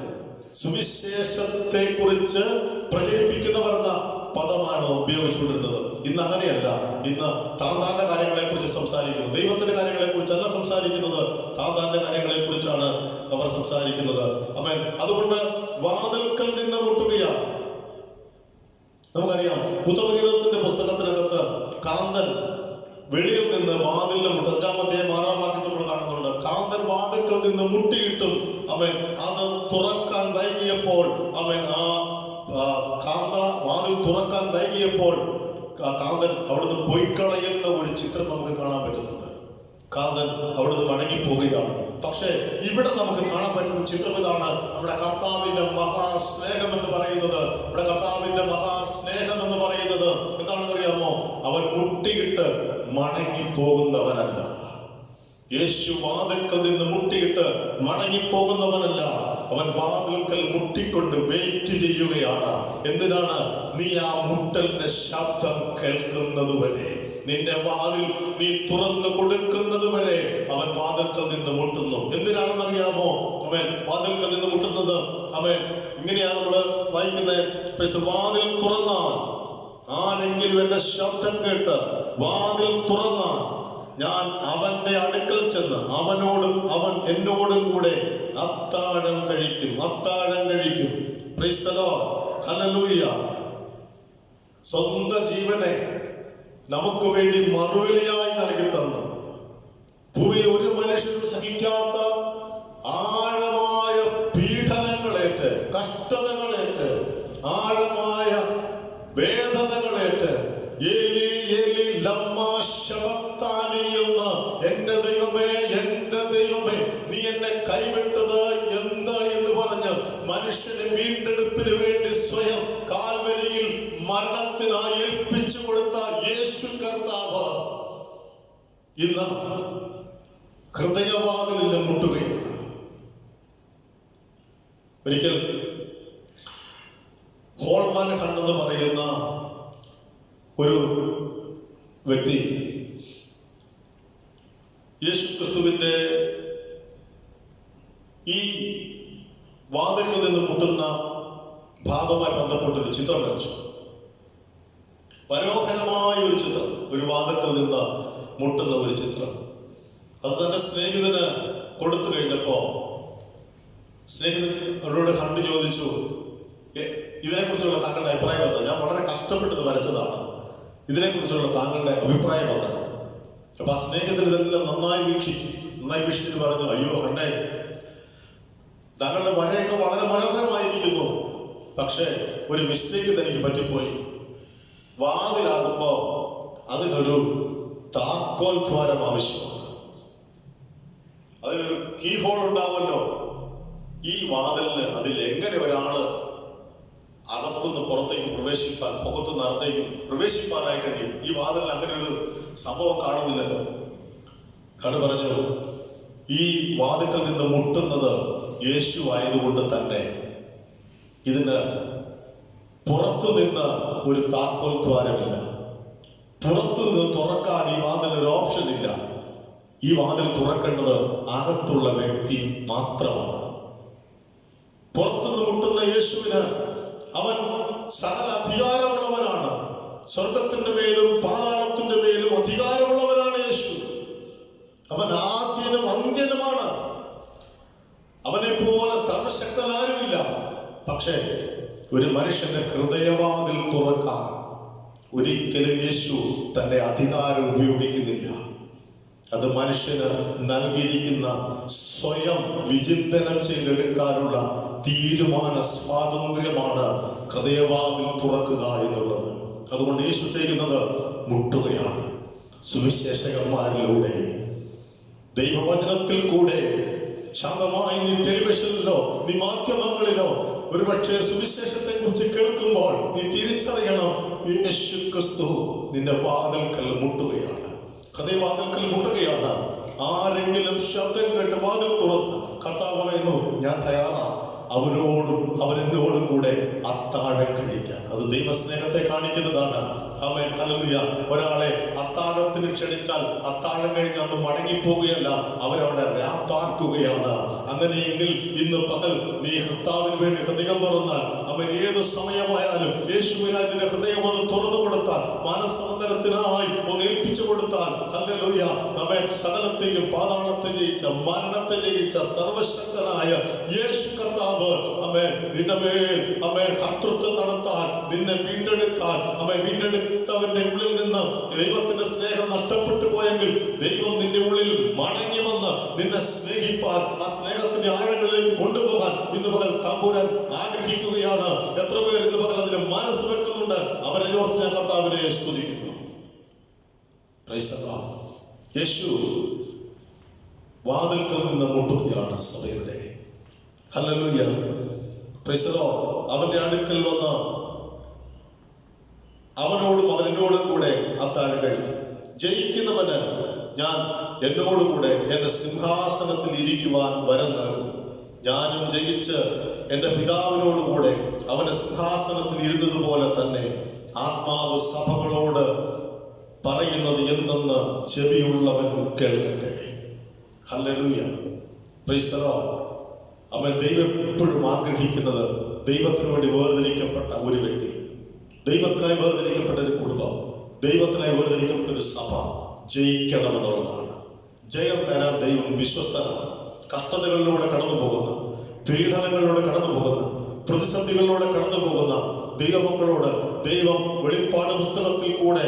A: സുവിശേഷത്തെ കുറിച്ച് പ്രചരിപ്പിക്കുന്നവർ എന്ന പദമാണ് ഉപയോഗിച്ചുകൊണ്ടിരുന്നത്. ഇന്ന് അങ്ങനെയല്ല. ഇന്ന് താന്താന്റെ കാര്യങ്ങളെ കുറിച്ച് സംസാരിക്കുന്നു. ദൈവത്തിന്റെ കാര്യങ്ങളെ കുറിച്ചല്ല സംസാരിക്കുന്നത്, താന്താന്റെ കാര്യങ്ങളെ കുറിച്ചാണ് അവർ സംസാരിക്കുന്നത്. അതുകൊണ്ട് വാതിൽക്കൽ നിന്ന് മുട്ടുകയാണ്. നമുക്കറിയാം, ഉത്തമഗീതത്തിന്റെ പുസ്തകത്തിനകത്ത് കാന്തൻ വെളിയിൽ നിന്ന് വാതിലിന് മുട്ട 5-ാമത്തെ 6-ാം വാക്യത്തിൽ നമ്മൾ കാണുന്നുണ്ട്. കാന്തൻ വാതിൽക്കൽ നിന്ന് മുട്ടിയിട്ടും അത് തുറക്കാൻ വൈകിയപ്പോൾ കാന്ത വാതിൽ തുറക്കാൻ വൈകിയപ്പോൾ കാന്തൻ അവിടുന്ന് പൊയ്ക്കളയുന്ന ഒരു ചിത്രം നമുക്ക് കാണാൻ പറ്റുന്നുണ്ട്. കാന്തൻ അവിടുന്ന് മടങ്ങിപ്പോവുകയാണ്. പക്ഷേ ഇവിടെ നമുക്ക് കാണാൻ പറ്റുന്ന ചിത്രം ഇതാണ്. നമ്മുടെ കർത്താവിന്റെ മഹാസ്നേഹം എന്ന് പറയുന്നത്, നമ്മുടെ കർത്താവിന്റെ മഹാസ്നേഹം എന്ന് പറയുന്നത് എന്താണെന്ന് അറിയാമോ? അവൻ മുട്ടിയിട്ട് മടങ്ങിപ്പോകുന്നവനല്ല. യേശു വാതിൽക്കൽ നിന്ന് മുട്ടിയിട്ട് മടങ്ങിപ്പോകുന്നവനല്ല. അവൻ വാതിൽക്കൽ മുട്ടിക്കൊണ്ട് വെയിറ്റ് ചെയ്യുകയാണ്. എന്തിനാണ്? നീ ആ മുട്ടലിന്റെ ശബ്ദം കേൾക്കുന്നത് വരെ, നിന്റെ വാതിൽ നീ തുറന്നു കൊടുക്കുന്നത് വരെ അവൻ വാതിൽക്കൽ നിന്ന് മുട്ടുന്നു. എന്തിനാണെന്ന് അറിയാമോ അവൻ വാതിൽക്കൽ നിന്ന് മുട്ടുന്നത്? ഇങ്ങനെയാ നമ്മള് വായിക്കുന്നത്. വാതിൽ തുറന്നാൽ, ആരെങ്കിലും എന്റെ ശബ്ദം കേട്ട് വാതിൽ തുറന്നാൽ ഞാൻ അവന്റെ അടുക്കൽ ചെന്ന് അവനോടും അവൻ എന്നോടും കൂടെ അത്താഴം കഴിക്കും. Price the Lord. ഹല്ലേലൂയ. സ്വന്തം ജീവനെ നമുക്ക് വേണ്ടി മറുവിലയായി നൽകി തന്ന, ഭൂമിയിൽ ഒരു മനുഷ്യനും സഹിക്കാത്ത ആഴമായ പീഡനങ്ങളേറ്റ്, കഷ്ടതകളേറ്റ്, ആഴമായ വേദനകളേറ്റ് ഏലി ഏലി ലമ്മാ ശബക്താനി എന്ന് എന്റെ ദൈവമേ നീ എന്നെ കൈവിട്ടത് എന്ത് എന്ന് പറഞ്ഞ് മനുഷ്യനെ വീണ്ടെടുപ്പിന് വേണ്ടി സ്വയം കാൽവരിയിൽ മരണത്തിനായി ഏൽപ്പിച്ചു കൊടുത്ത യേശു കർത്താവ് ഇന്ന് ഹൃദയവാതിലിൽ മുട്ടുകയാണ്. ഒരിക്കൽ ഹോൾമാനെ കണ്ടെന്ന് പറയുന്ന ഒരു വ്യക്തി യേശു ക്രിസ്തുവിന്റെ ഈ വാതിലിൽ നിന്ന് മുട്ടുന്ന ഭാഗവുമായി ബന്ധപ്പെട്ടൊരു ചിത്രം വരച്ചു. മനോഹരമായ ഒരു ചിത്രം, ഒരു വാതിലിൽ നിന്ന് മുട്ടുന്ന ഒരു ചിത്രം. അത് തന്റെ സ്നേഹിതന് കൊടുത്തു കഴിഞ്ഞപ്പോ സ്നേഹിതൻ അവരോട് കണ്ടു ചോദിച്ചു, ഇതിനെക്കുറിച്ചുള്ള താങ്കളുടെ അഭിപ്രായം എന്താ? ഞാൻ വളരെ കഷ്ടപ്പെട്ടത് വരച്ചതാണ്, ഇതിനെക്കുറിച്ചുള്ള താങ്കളുടെ അഭിപ്രായം എന്താ? അപ്പൊ ആ സ്നേഹിതൻ ഇതെല്ലാം നന്നായി വീക്ഷിച്ചിട്ട് പറഞ്ഞു, അയ്യോ ഹണ്ണേ, താങ്കളുടെ വരയൊക്കെ വളരെ മനോഹരമായിരിക്കുന്നു, പക്ഷെ ഒരു മിസ്റ്റേക്ക് തനിക്ക് പറ്റിപ്പോയി. വാതിലാകുമ്പോ അതിനൊരു താക്കോൽ ദ്വാരം ആവശ്യമാണ്, അതിനൊരു കീ ഹോൾ ഉണ്ടാവുമല്ലോ. ഈ വാതിലിന് അതിൽ എങ്ങനെ ഒരാള് അകത്തുനിന്ന് പുറത്തേക്ക് പ്രവേശിപ്പാൻ, പുറത്തുനിന്ന് അകത്തേക്കും പ്രവേശിപ്പാനായി കഴിയും? ഈ വാതിലിന് അങ്ങനെ ഒരു സംഭവം കാണുന്നില്ലല്ലോ. കട പറഞ്ഞു, ഈ വാതിൽക്കൽ നിന്ന് മുട്ടുന്നത് യേശു ആയതുകൊണ്ട് തന്നെ ഇതിന് പുറത്തു നിന്ന് ഒരു താക്കോൽ ദ്വാരമില്ല. പുറത്തു നിന്ന് തുറക്കാൻ ഈ വാതിൽ ഒരു ഓപ്ഷൻ ഇല്ല. ഈ വാതിൽ തുറക്കേണ്ടത് അകത്തുള്ള വ്യക്തി മാത്രമാണ്. പുറത്തുനിന്ന് മുട്ടുന്ന യേശുവിന് അവൻ സകല അധികാരമുള്ളവനാണ്. സ്വർഗത്തിന്റെ മേലും പാതാളത്തിന്റെ മേലും അധികാരമുള്ളവനാണ് യേശു. അവൻ ആദ്യനും അന്ത്യനുമാണ്. അവനെ പോലെ സർവശക്തനാരുമില്ല. പക്ഷേ ഒരു മനുഷ്യന്റെ ഹൃദയവാതിൽ തുറക്കാൻ ഒരിക്കലും യേശു തന്റെ അധികാരം ഉപയോഗിക്കുന്നില്ല. അത് മനുഷ്യന് നൽകിയിരിക്കുന്ന സ്വയം വിചിന്തനം ചെയ്തെടുക്കാനുള്ള തീരുമാന സ്വാതന്ത്ര്യമാണ് ഹൃദയവാതിൽ തുറക്കുക എന്നുള്ളത്. അതുകൊണ്ട് യേശു ചെയ്യുന്നത് മുട്ടുകയാണ്. സുവിശേഷകന്മാരിലൂടെ, ദൈവവചനത്തിൽ കൂടെ, ശാന്തമായി നീ ടെലിവിഷനിലോ നീ മാധ്യമങ്ങളിലോ ഒരുപക്ഷെ സുവിശേഷത്തെ കുറിച്ച് കേൾക്കുമ്പോൾ നീ തിരിച്ചറിയണം, യേശു ക്രിസ്തു നിന്റെ വാതിൽക്കൽ മുട്ടുകയാണ്, ഹൃദയവാതിൽക്കൽ മുട്ടുകയാണ്. ആരെങ്കിലും ശബ്ദം കേട്ട് വാതിൽ തുറന്ന് കർത്താവ് പറയുന്നു, ഞാൻ തയ്യാറാ അവനെന്നോടും കൂടെ അത്താഴം കഴിക്കാൻ. അത് ദൈവസ്നേഹത്തെ കാണിക്കുന്നതാണ്. ആമേൻ, ഹല്ലേലൂയ. ഒരാളെ അത്താഴത്തിന് ക്ഷണിച്ചാൽ അത്താഴം കഴിഞ്ഞ് അന്ന് മടങ്ങിപ്പോവുകയല്ല, അവരവിടെ രാപ്പാർക്കുകയാണ്. അങ്ങനെയെങ്കിൽ ഇന്ന് പകൽ നീ കർത്താവിന് വേണ്ടി ഹൃദയം തുറന്നാൽ, അവൻ ഏത് സമയമായാലും യേശുവിനായി നിന്റെ ഹൃദയം ഒന്ന് തുറന്നു കൊടുത്താൽ, മാനസാന്തരത്തിനായി ഒന്ന് ഏൽപ്പിച്ചു കൊടുത്താൽ, ഹല്ലേലൂയ, നമ്മെ സകലത്തെയും പാതാളത്തെ ജയിച്ച, മരണത്തെ ജയിച്ച സർവശക്തനായ യേശു കർത്താവ് നിന്റെ മേൽ കർത്തൃത്വം നടത്താൻ, നിന്നെ വീണ്ടെടുക്കാൻ, വീണ്ടെടുത്തവന്റെ ഉള്ളിൽ നിന്ന് ദൈവത്തിന്റെ സ്നേഹം നഷ്ടപ്പെട്ടു പോയെങ്കിൽ ദൈവം നിന്റെ ഉള്ളിൽ മടങ്ങി വന്ന് നിന്നെ സ്നേഹിപ്പാൻ, ആ സ്നേഹത്തിന്റെ ആഴങ്ങളിലേക്ക് കൊണ്ടുപോകാൻ ഇന്ന് പകൽ തമ്പുരാൻ ആഗ്രഹിക്കുകയാണ്. എത്ര പേർ ഇന്ന് പകൽ അതിന് മനസ്സ് വെക്കുന്നുണ്ട്? അവരെ ഓർത്ത് ഞാൻ കർത്താവിനെ സ്തുതിക്കുന്നു. Price the Lord. യേശു വാതിൽക്കൽ നിന്ന് മുട്ടുകയാണ് സഭയുടെ. Hallelujah, praise the Lord. അവന്റെ അടുക്കൽ വന്ന് അവനോടും അവനോടും കൂടെ അത്താഴം കഴിക്കും. ജയിക്കുന്നവന് ഞാൻ എന്നോടുകൂടെ എന്റെ സിംഹാസനത്തിൽ ഇരിക്കുവാൻ വരം നൽകും. ഞാനും ജയിച്ച് എന്റെ പിതാവിനോടുകൂടെ അവന്റെ സിംഹാസനത്തിൽ ഇരുന്നതുപോലെ തന്നെ ആത്മാവ് സഭകളോട് പറയുന്നത് എന്തെന്ന് ചെവിയുള്ളവൻ കേൾക്കട്ടെ. Hallelujah, praise the Lord. അവൻ ദൈവം എപ്പോഴും ആഗ്രഹിക്കുന്നത് ദൈവത്തിന് വേണ്ടി വേർതിരിക്കപ്പെട്ട ഒരു വ്യക്തി, ദൈവത്തിനായി വേർതിരിക്കപ്പെട്ട ഒരു കുടുംബം, ദൈവത്തിനായി വേർതിരിക്കപ്പെട്ട ഒരു സഭ ജയിക്കണമെന്നുള്ളതാണ്. ജയം തരാൻ ദൈവം വിശ്വസ്തനാണ്. കഷ്ടതകളിലൂടെ കടന്നു പോകുന്ന, പീഡനങ്ങളിലൂടെ കടന്നു പോകുന്ന, പ്രതിസന്ധികളിലൂടെ കടന്നു പോകുന്ന ദൈവമക്കളോട് ദൈവം വെളിപ്പാട് പുസ്തകത്തിൽ കൂടെ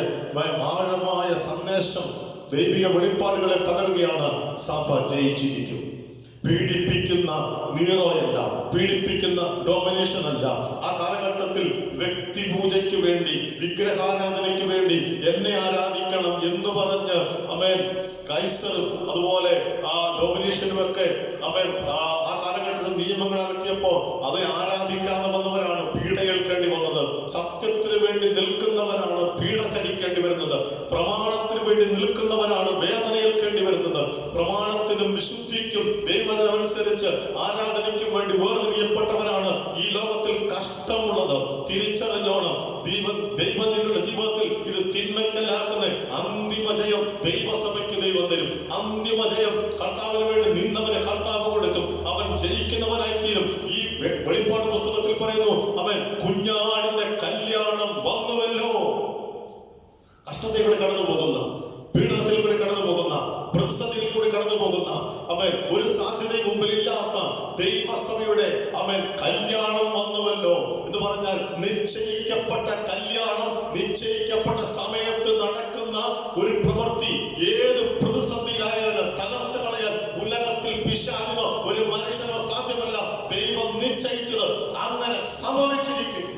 A: ആഴമായ സന്ദേശം, ദൈവിക വെളിപ്പാടുകളെ പകരുകയാണ്. സഭ ജയിച്ചിരിക്കും. പീഡിപ്പിക്കുന്ന നീറോയല്ല, പീഡിപ്പിക്കുന്ന ഡോമിനേഷൻ അല്ല. ആ കാലഘട്ടത്തിൽ വ്യക്തിപൂജയ്ക്ക് വേണ്ടി, വിഗ്രഹാരാധനയ്ക്ക് വേണ്ടി എന്നെ ആരാധിക്കണം എന്ന് പറഞ്ഞ് കൈസറും അതുപോലെ ആ ഡോമിനേഷനും ഒക്കെ ആ കാലഘട്ടത്തിൽ നിയമങ്ങൾ ഇറക്കിയപ്പോൾ അത് ആരാധിക്കാതെ വന്നവരാണ് പീഡ ഏൽക്കേണ്ടി വന്നത്. സത്യത്തിന് വേണ്ടി നിൽക്കുന്നവരാണ് പീഡ സഹിക്കേണ്ടി വരുന്നത്. പ്രമാണത്തിന് വേണ്ടി നിൽക്കുന്നവരാണ് വേദന ഏൽക്കേണ്ടി വരുന്നത്. പ്രമാണത്തിനും വിശുദ്ധിക്കും ദൈവത്തിനനുസരിച്ച് ആരാധനയ്ക്കും വേണ്ടി വേർതിരിയപ്പെട്ടവരാണ് ഈ ലോകത്തിൽ കഷ്ടമുള്ളത്. തിരിച്ചറിഞ്ഞോണം, ദൈവം നിങ്ങളുടെ ജീവിതത്തിൽ ഇത് തിന്മയ്ക്കല്ലാക്കുന്ന അന്തിമ ജയം ദൈവസഭയ്ക്ക് ദൈവം തരും. അന്തിമ ജയം കർത്താവിന് വേണ്ടി നിന്നവന് കർത്താവ് കൊടുക്കും. അവൻ ജയിക്കുന്നവനായി തീരും. ഈ വെളിപ്പാട് പുസ്തകത്തിൽ പറയുന്നു, അവൻ കുഞ്ഞാടിന്റെ കല്യാണം വന്നുവല്ലോ. കഷ്ടതയിലൂടെ കടന്നു പോകുന്ന, പീഡനത്തിൽ കൂടി കടന്നു പോകുന്ന, പ്രതിസന്ധിയിൽ കൂടി കടന്നു പോകുന്ന ഒരു സാധ്യതയും മുമ്പിൽ ഇല്ലാത്ത ദൈവസഭയുടെ കല്യാണം വന്നുവല്ലോ എന്ന് പറഞ്ഞാൽ നിശ്ചയിക്കപ്പെട്ട കല്യാണം, നിശ്ചയിക്കപ്പെട്ട സമയത്ത് നടക്കുന്ന ഒരു പ്രവൃത്തി. ഏത് പ്രതിസന്ധിയായാലും തകർത്ത് കളയാൻ ഉലകത്തിൽ പിശാചിനോ ഒരു മനുഷ്യനോ സാധ്യമല്ല. ദൈവം നിശ്ചയിച്ചത് അങ്ങനെ സംഭവിച്ചിരിക്കും.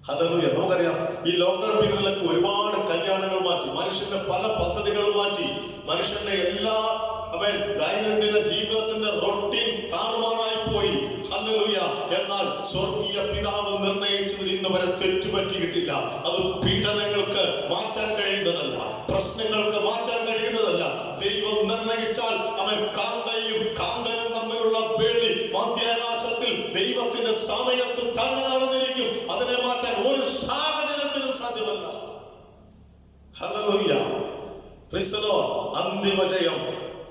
A: ഹല്ലേലൂയ. നമുക്കറിയാം, ഈ ലോക്ക്ഡൌൺ പീരീഡിലൊക്കെ ഒരുപാട് കല്യാണങ്ങൾ മാറ്റി, മനുഷ്യന്റെ പല പദ്ധതികൾ മാറ്റി, മനുഷ്യന്റെ എല്ലാ അവൻ ദൈനംദിന ജീവിതത്തിന്റെ റൊട്ടീൻ താറുമാറായി പോയി. ഹല്ലേലൂയ. എന്നാൽ സ്വർഗീയ പിതാവ് നിർണയിച്ചതിൽ ഇന്ന് വരെ തെറ്റുപറ്റിയിട്ടില്ല. അത് പീഡനങ്ങൾക്ക് മാറ്റാൻ കഴിയുന്നതല്ല, പ്രശ്നങ്ങൾക്ക് മാറ്റാൻ കഴിയുന്നതല്ല. ദൈവം നിർണയിച്ചാൽ അവൻ കാന്തയും കാന്തനും തമ്മിലുള്ള വേളി മധ്യാകാശത്തിൽ ദൈവത്തിന്റെ സമയത്ത് തന്നെ നടന്നിരിക്കും. അതിനെ മാറ്റാൻ ഒരു സാഹചര്യത്തിനും സാധ്യമല്ല. ഹല്ലേലൂയ. Praise the Lord. അന്തിമ ജയം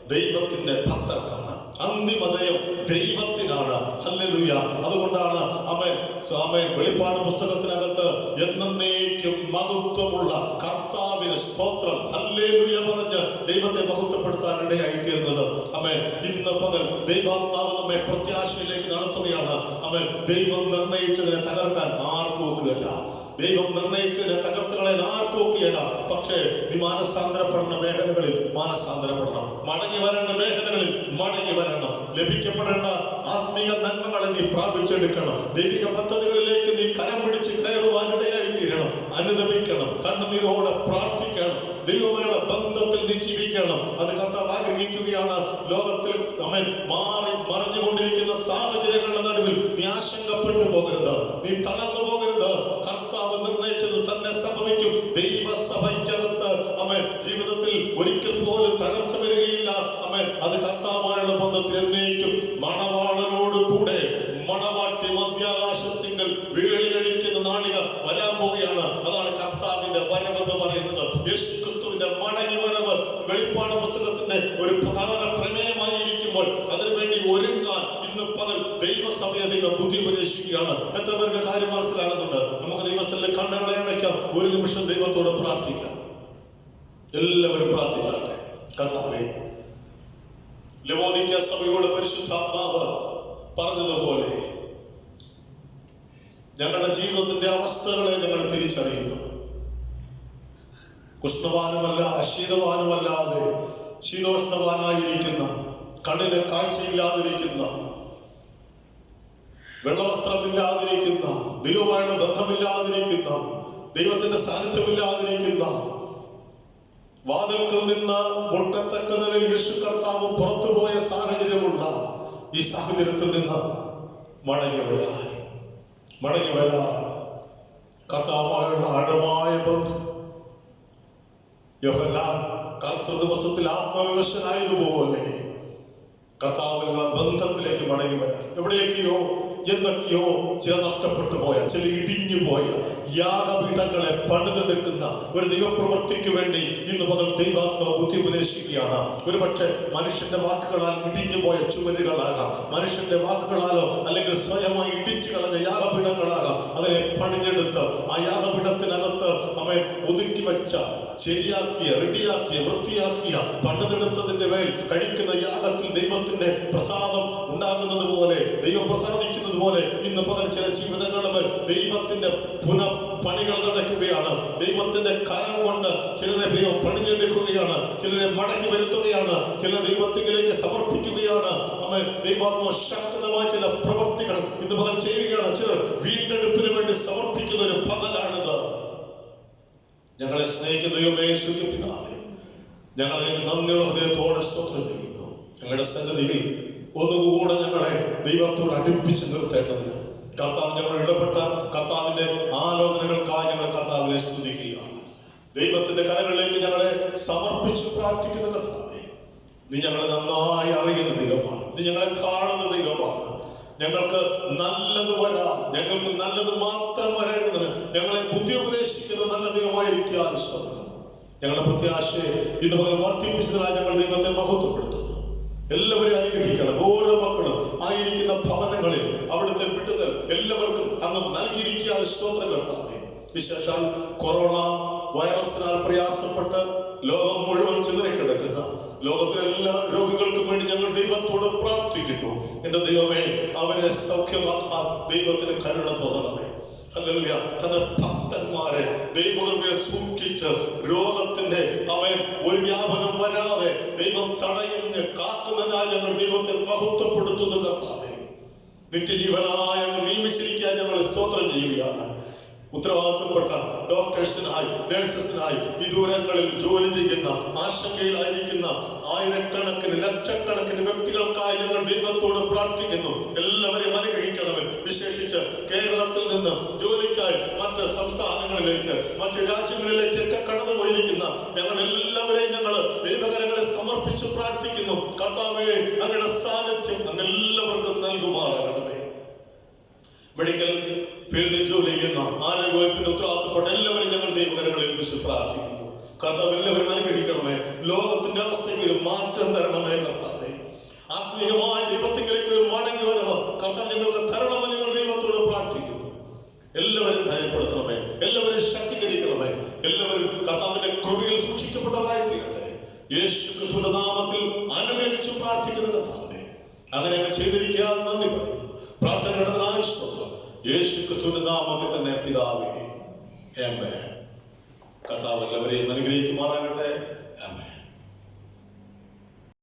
A: ദൈവത്തിന്റെ ഭക്തർക്കാണ്. അന്തിമ ജയം ദൈവത്തിനാണ്. ഹല്ലേലൂയ. അതുകൊണ്ടാണ് ആമേൻ വെളിപ്പാട് പുസ്തകത്തിനകത്ത് എന്നേക്കും മഹത്വമുള്ള കർത്താവിന് സ്തോത്രം ഹല്ലേലൂയ പറഞ്ഞ് ദൈവത്തെ മഹത്വപ്പെടുത്താൻ ഇടയായിത്തീരുന്നത്. ആമേൻ. ഇന്ന് പകൽ ദൈവാത്മാവ് നമ്മെ പ്രത്യാശയിലേക്ക് നടത്തുകയാണ്. ആമേൻ. ദൈവം നിർണയിച്ചതിനെ തകർക്കാൻ ആർക്കും ഒക്കുകയല്ല. ദൈവം നിർണയിച്ചതിനെ തകർത്തുകളെ ആർക്കും ഒക്കുകയല്ല. പക്ഷേ നീ മാനസാന്തരപ്പെടുന്ന മേഖലകളിൽ മാനസാന്തരപ്പെടണം. മടങ്ങി വരേണ്ട മേഖലകളിൽ മടങ്ങി വരണം. ലഭിക്കപ്പെടേണ്ട ആത്മീയ നന്മകളെ നീ പ്രാപിച്ചെടുക്കണം. ദൈവിക പദ്ധതികളിലേക്ക് നീ കരം പിടിച്ച് കയറുവാൻ ഇടയായി തീരണം. അനുദപിക്കണം. കണ്ണുനീരോടെ പ്രാർത്ഥിക്കണം. ദൈവമുള്ള ബന്ധത്തിൽ നീ ജീവിക്കണം. അത് കർത്താവ് ആഗ്രഹിക്കുകയാണ്. ലോകത്തിൽ നമ്മെ മറിഞ്ഞുകൊണ്ടിരിക്കുന്ന സാഹചര്യങ്ങളുടെ നടുവിൽ നീ ആശങ്കപ്പെട്ടു പോകരുത്, നീ തളർന്നു പോകരുത്. കർത്താവ് നിർണയിച്ചത് തന്നെ സംഭവിക്കും. ദൈവസഭയ്ക്കകത്ത് ജീവിതത്തിൽ ഒരിക്കൽ പോലും തകർച്ച വരികയില്ല. അത് കർത്താവുമായുള്ള ബന്ധത്തിൽ എന്നേക്കും മണവാളനോട് കൂടെ മണവാട്ടി മധ്യാകാശത്തിങ്കൽ വേളി കഴിക്കുന്ന നാളിക വരാൻ പോവുകയാണ്. അതാണ് കർത്താവിന്റെ വരവെന്ന് പറയുന്നത്. യേശുക്രിസ്തുവിന്റെ മടങ്ങി വരവ് വെളിപ്പാട് പുസ്തകത്തിന്റെ ഒരു പ്രധാന പ്രമേയമായിരിക്കുമ്പോൾ അതിനുവേണ്ടി ഒരുങ്ങാൻ ഇന്ന് പകൽ ദൈവസഭയെ ദൈവം ബുദ്ധി ഉപദേശിക്കുകയാണ്. എത്ര പേർക്ക് കാര്യം മനസ്സിലാകുന്നുണ്ട്? നമുക്ക് ദൈവസ്ഥലിലെ കണ്ണുകളെ അടയ്ക്കാം. ഒരു നിമിഷം ദൈവത്തോട് പ്രാർത്ഥിക്കാം. എല്ലാവരും പ്രാർത്ഥിച്ചാട്ടെ. കർത്താവേ, ലവോദിക്ക സഭയോട് പരിശുദ്ധാത്മാവ് പറഞ്ഞതുപോലെ ഞങ്ങളുടെ ജീവിതത്തിന്റെ അവസ്ഥകളെ ഞങ്ങൾ തിരിച്ചറിയുന്നു. കുഷ്ണവാനുമല്ല ശീതവാനുമല്ലാതെ ശീതോഷ്ണവാനായിരിക്കുന്ന, കണ്ണിന് കാഴ്ചയില്ലാതിരിക്കുന്ന, വെള്ളവസ്ത്രമില്ലാതിരിക്കുന്ന, ദൈവമായുള്ള ബന്ധമില്ലാതിരിക്കുന്ന, ദൈവത്തിന്റെ സാന്നിധ്യമില്ലാതിരിക്കുന്ന, വാതിൽക്കൽ നിന്ന് മുട്ടത്തക്ക നിലയിൽ യേശു കർത്താവ് പുറത്തുപോയ സാഹചര്യമുള്ള ഈ സാഹചര്യത്തിൽ നിന്ന് മടങ്ങി വരാൻ കർത്താവുമായുള്ള ആഴമായ ബന്ധം. യോഹന്നാൻ കർത്തൃ ദിവസത്തിൽ ആത്മവിവശനായതുപോലെ കർത്താവിനുള്ള ബന്ധത്തിലേക്ക് മടങ്ങി വരാൻ. എവിടെയൊക്കെയോ എന്തൊക്കെയോ ചില നഷ്ടപ്പെട്ടു പോയ, ചില ഇടിഞ്ഞു പോയ യാഗപീഠങ്ങളെ പണിതെടുക്കുന്ന ഒരു ദൈവപ്രവൃത്തിക്ക് വേണ്ടി ഇന്ന് മുതൽ ദൈവാത്മാവ് ബുദ്ധി ഉപദേശിക്കുകയാണ്. ഒരുപക്ഷെ മനുഷ്യന്റെ വാക്കുകളാൽ ഇടിഞ്ഞു പോയ ചുവരുകളാകാം, മനുഷ്യന്റെ വാക്കുകളാലോ അല്ലെങ്കിൽ സ്വയമായി ഇടിച്ചു കളഞ്ഞ യാഗപീഠങ്ങളാകാം. അതിനെ പണിഞ്ഞെടുത്ത് ആ യാഗപീഠത്തിനകത്ത് അവൻ ഒതുക്കി വെച്ച, ശരിയാക്കിയ, റെഡിയാക്കിയ, വൃത്തിയാക്കിയ, പണിതെടുത്തതിന്റെ മേൽ കഴിക്കുന്ന യാഗത്തിൽ ദൈവത്തിന്റെ പ്രസാദം ഉണ്ടാകുന്നത് പോലെ, ദൈവം പ്രസാദിക്കുന്നത് പോലെ ഇന്ന് പകൽ ചില ജീവിതങ്ങളുടെ മേൽ ദൈവത്തിന്റെ പുനഃപണികൾ നടക്കുകയാണ്. ദൈവത്തിന്റെ കരം കൊണ്ട് ചിലരെ ദൈവം പണിഞ്ഞെടുക്കുകയാണ്, ചിലരെ മടങ്ങി വരുത്തുകയാണ്, ചിലരെ ദൈവത്തിലേക്ക് സമർപ്പിക്കുകയാണ്. ദൈവാത്മാവ് ശക്തമായ ചില പ്രവൃത്തികൾ ഇന്ന് പകൽ ചെയ്യുകയാണ്. ചിലർ വീണ്ടെടുപ്പിന് വേണ്ടി സമർപ്പിക്കുന്ന ഒരു പകലാണിത്. ഞങ്ങളെ സ്നേഹിക്കുന്ന ദൈവമേ, പിതാവേ, ഞങ്ങളെ നന്ദിയുള്ള ഹൃദയത്തോടെ സ്തോത്രം ചെയ്യുന്നു. ഞങ്ങളുടെ സന്നിധിയിൽ ഒന്നുകൂടെ ഞങ്ങളെ ദൈവത്തോട് അടുപ്പിച്ച് നിർത്തേണ്ടതിന് കർത്താവ് ഞങ്ങൾ ഇടപെട്ട കർത്താവിന്റെ ആലോചനകൾക്കായി ഞങ്ങൾ കർത്താവിനെ സ്തുതിക്കുകയാണ്. ദൈവത്തിന്റെ കരങ്ങളിലേക്ക് ഞങ്ങളെ സമർപ്പിച്ച് പ്രാർത്ഥിക്കുന്ന കർത്താവേ, നീ ഞങ്ങളെ നന്നായി അറിയുന്ന ദൈവമാണ്, നീ ഞങ്ങളെ കാണുന്ന ദൈവമാണ്. ഞങ്ങൾക്ക് നല്ലത് വരാൻ, ഞങ്ങൾക്ക് നല്ലത് മാത്രം വരേണ്ടതിന് ഞങ്ങളെ ബുദ്ധി ഉപദേശിക്കുന്ന നല്ല ദൈവമായിരിക്കാൻ ശ്രദ്ധിക്കുന്നു. ഞങ്ങളുടെ പ്രത്യാശയെ ഇതുപോലെ വർദ്ധിപ്പിച്ചതിനായി ഞങ്ങൾ ദൈവത്തെ മഹത്വപ്പെടുത്തുന്നു. എല്ലാവരും അനുഗ്രഹിക്കണം. ഓരോ മക്കളും ആയിരിക്കുന്ന ഭവനങ്ങളിൽ അവിടുത്തെ വിടുതൽ എല്ലാവർക്കും അങ്ങ് നൽകിയിരിക്കാൻ സ്തോത്രം കർത്താവേ. വിശേഷാൽ കൊറോണ വൈറസിനാൽ പ്രയാസപ്പെട്ട് ലോകം മുഴുവൻ ചിതറിക്കിടക്കുക ലോകത്തിലെ എല്ലാ രോഗികൾക്കും വേണ്ടി ഞങ്ങൾ ദൈവത്തോട് പ്രാർത്ഥിക്കുന്നു. എന്റെ ദൈവമേ, അവരെ സൗഖ്യമാക്കാൻ ദൈവത്തിന് കരുണ തോന്നണമേ. ഹല്ലേലൂയ. തന്റെ ഭക്തന്മാരെ ദൈവകൃപയെ സൂക്ഷിച്ച് രോഗത്തിന്റെ ഒരു വ്യാപനം വരാതെ ദൈവം തടയുന്ന കാക്കുന്നതിനായി ഞങ്ങൾ ദൈവത്തെ മഹത്വപ്പെടുത്തുന്ന കർത്താവേ, നിത്യജീവനായ നിയമിച്ചിരിക്കാൻ ഞങ്ങൾ സ്തോത്രം ചെയ്യുകയാണ്. ഉത്തരവാദിത്തപ്പെട്ട ഡോക്ടേഴ്സിനായി, നഴ്സസിനായി ഈ ദൂരങ്ങളിൽ ജോലി ചെയ്യുന്ന, ആശങ്കയിലായിരിക്കുന്ന ആയിരക്കണക്കിന് ലക്ഷക്കണക്കിന് വ്യക്തികൾക്കായി ഞങ്ങൾ ദൈവത്തോട് പ്രാർത്ഥിക്കുന്നു. എല്ലാവരെയും അനുഗ്രഹിക്കണമേ. വിശേഷിച്ച് കേരളത്തിൽ നിന്ന് ജോലിക്കായി മറ്റ് സംസ്ഥാനങ്ങളിലേക്ക്, മറ്റ് രാജ്യങ്ങളിലേക്കൊക്കെ കടന്നു പോയിരിക്കുന്ന ഞങ്ങൾ എല്ലാവരെയും ഞങ്ങൾ ദൈവകരങ്ങളെ സമർപ്പിച്ച് പ്രാർത്ഥിക്കുന്നു. കർത്താവേ, അങ്ങയുടെ സാന്നിധ്യം അങ്ങ് എല്ലാവർക്കും നൽകുമാറാകണമേ. മെഡിക്കൽ ഫീൽഡിൽ ജോലി ചെയ്യുന്ന, ആരോഗ്യവകുപ്പിന്റെ ഉത്തരവാദിത്തപ്പെട്ട എല്ലാവരും ഞങ്ങൾ ദൈവകരങ്ങളെ ഏൽപ്പിച്ച് പ്രാർത്ഥിക്കുന്നു. കർത്താവ് എല്ലാവരും അനുഗ്രഹിക്കണമേ. ലോകത്തിന്റെ അവസ്ഥയ്ക്ക് ഒരു മാറ്റം തരണമേ കർത്താവേ. ആത്മീയമായ ദൈവത്തിലേക്ക് ഒരു മടങ്ങി വരവ് കർത്താവ് ഞങ്ങൾക്ക് തരണമെന്ന് ഞങ്ങൾ ദൈവത്തോട് പ്രാർത്ഥിക്കുന്നു. എല്ലാവരും ധൈര്യപ്പെടുത്തണമേ, എല്ലാവരും ശക്തീകരിക്കണമേ, എല്ലാവരും കർത്താവിന്റെ കൃപയിൽ സൂക്ഷിക്കപ്പെട്ടവരായി തീരട്ടെ. യേശു ക്രിസ്തുവിന്റെ നാമത്തിൽ അനുഗ്രഹിച്ചു പ്രാർത്ഥിക്കുന്ന കർത്താവേ, അങ്ങനെ അങ്ങ് ചെയ്തിരിക്കാൻ നന്ദി പറയുന്നു. പ്രാർത്ഥനയുടേതായ സ്തോത്രം യേശു ക്രിസ്തുവിന്റെ നാമത്തിൽ തന്നെ പിതാവേ, ആമേൻ. കർത്താവ് എല്ലാവരെയും അനുഗ്രഹിക്കുമാറാകട്ടെ.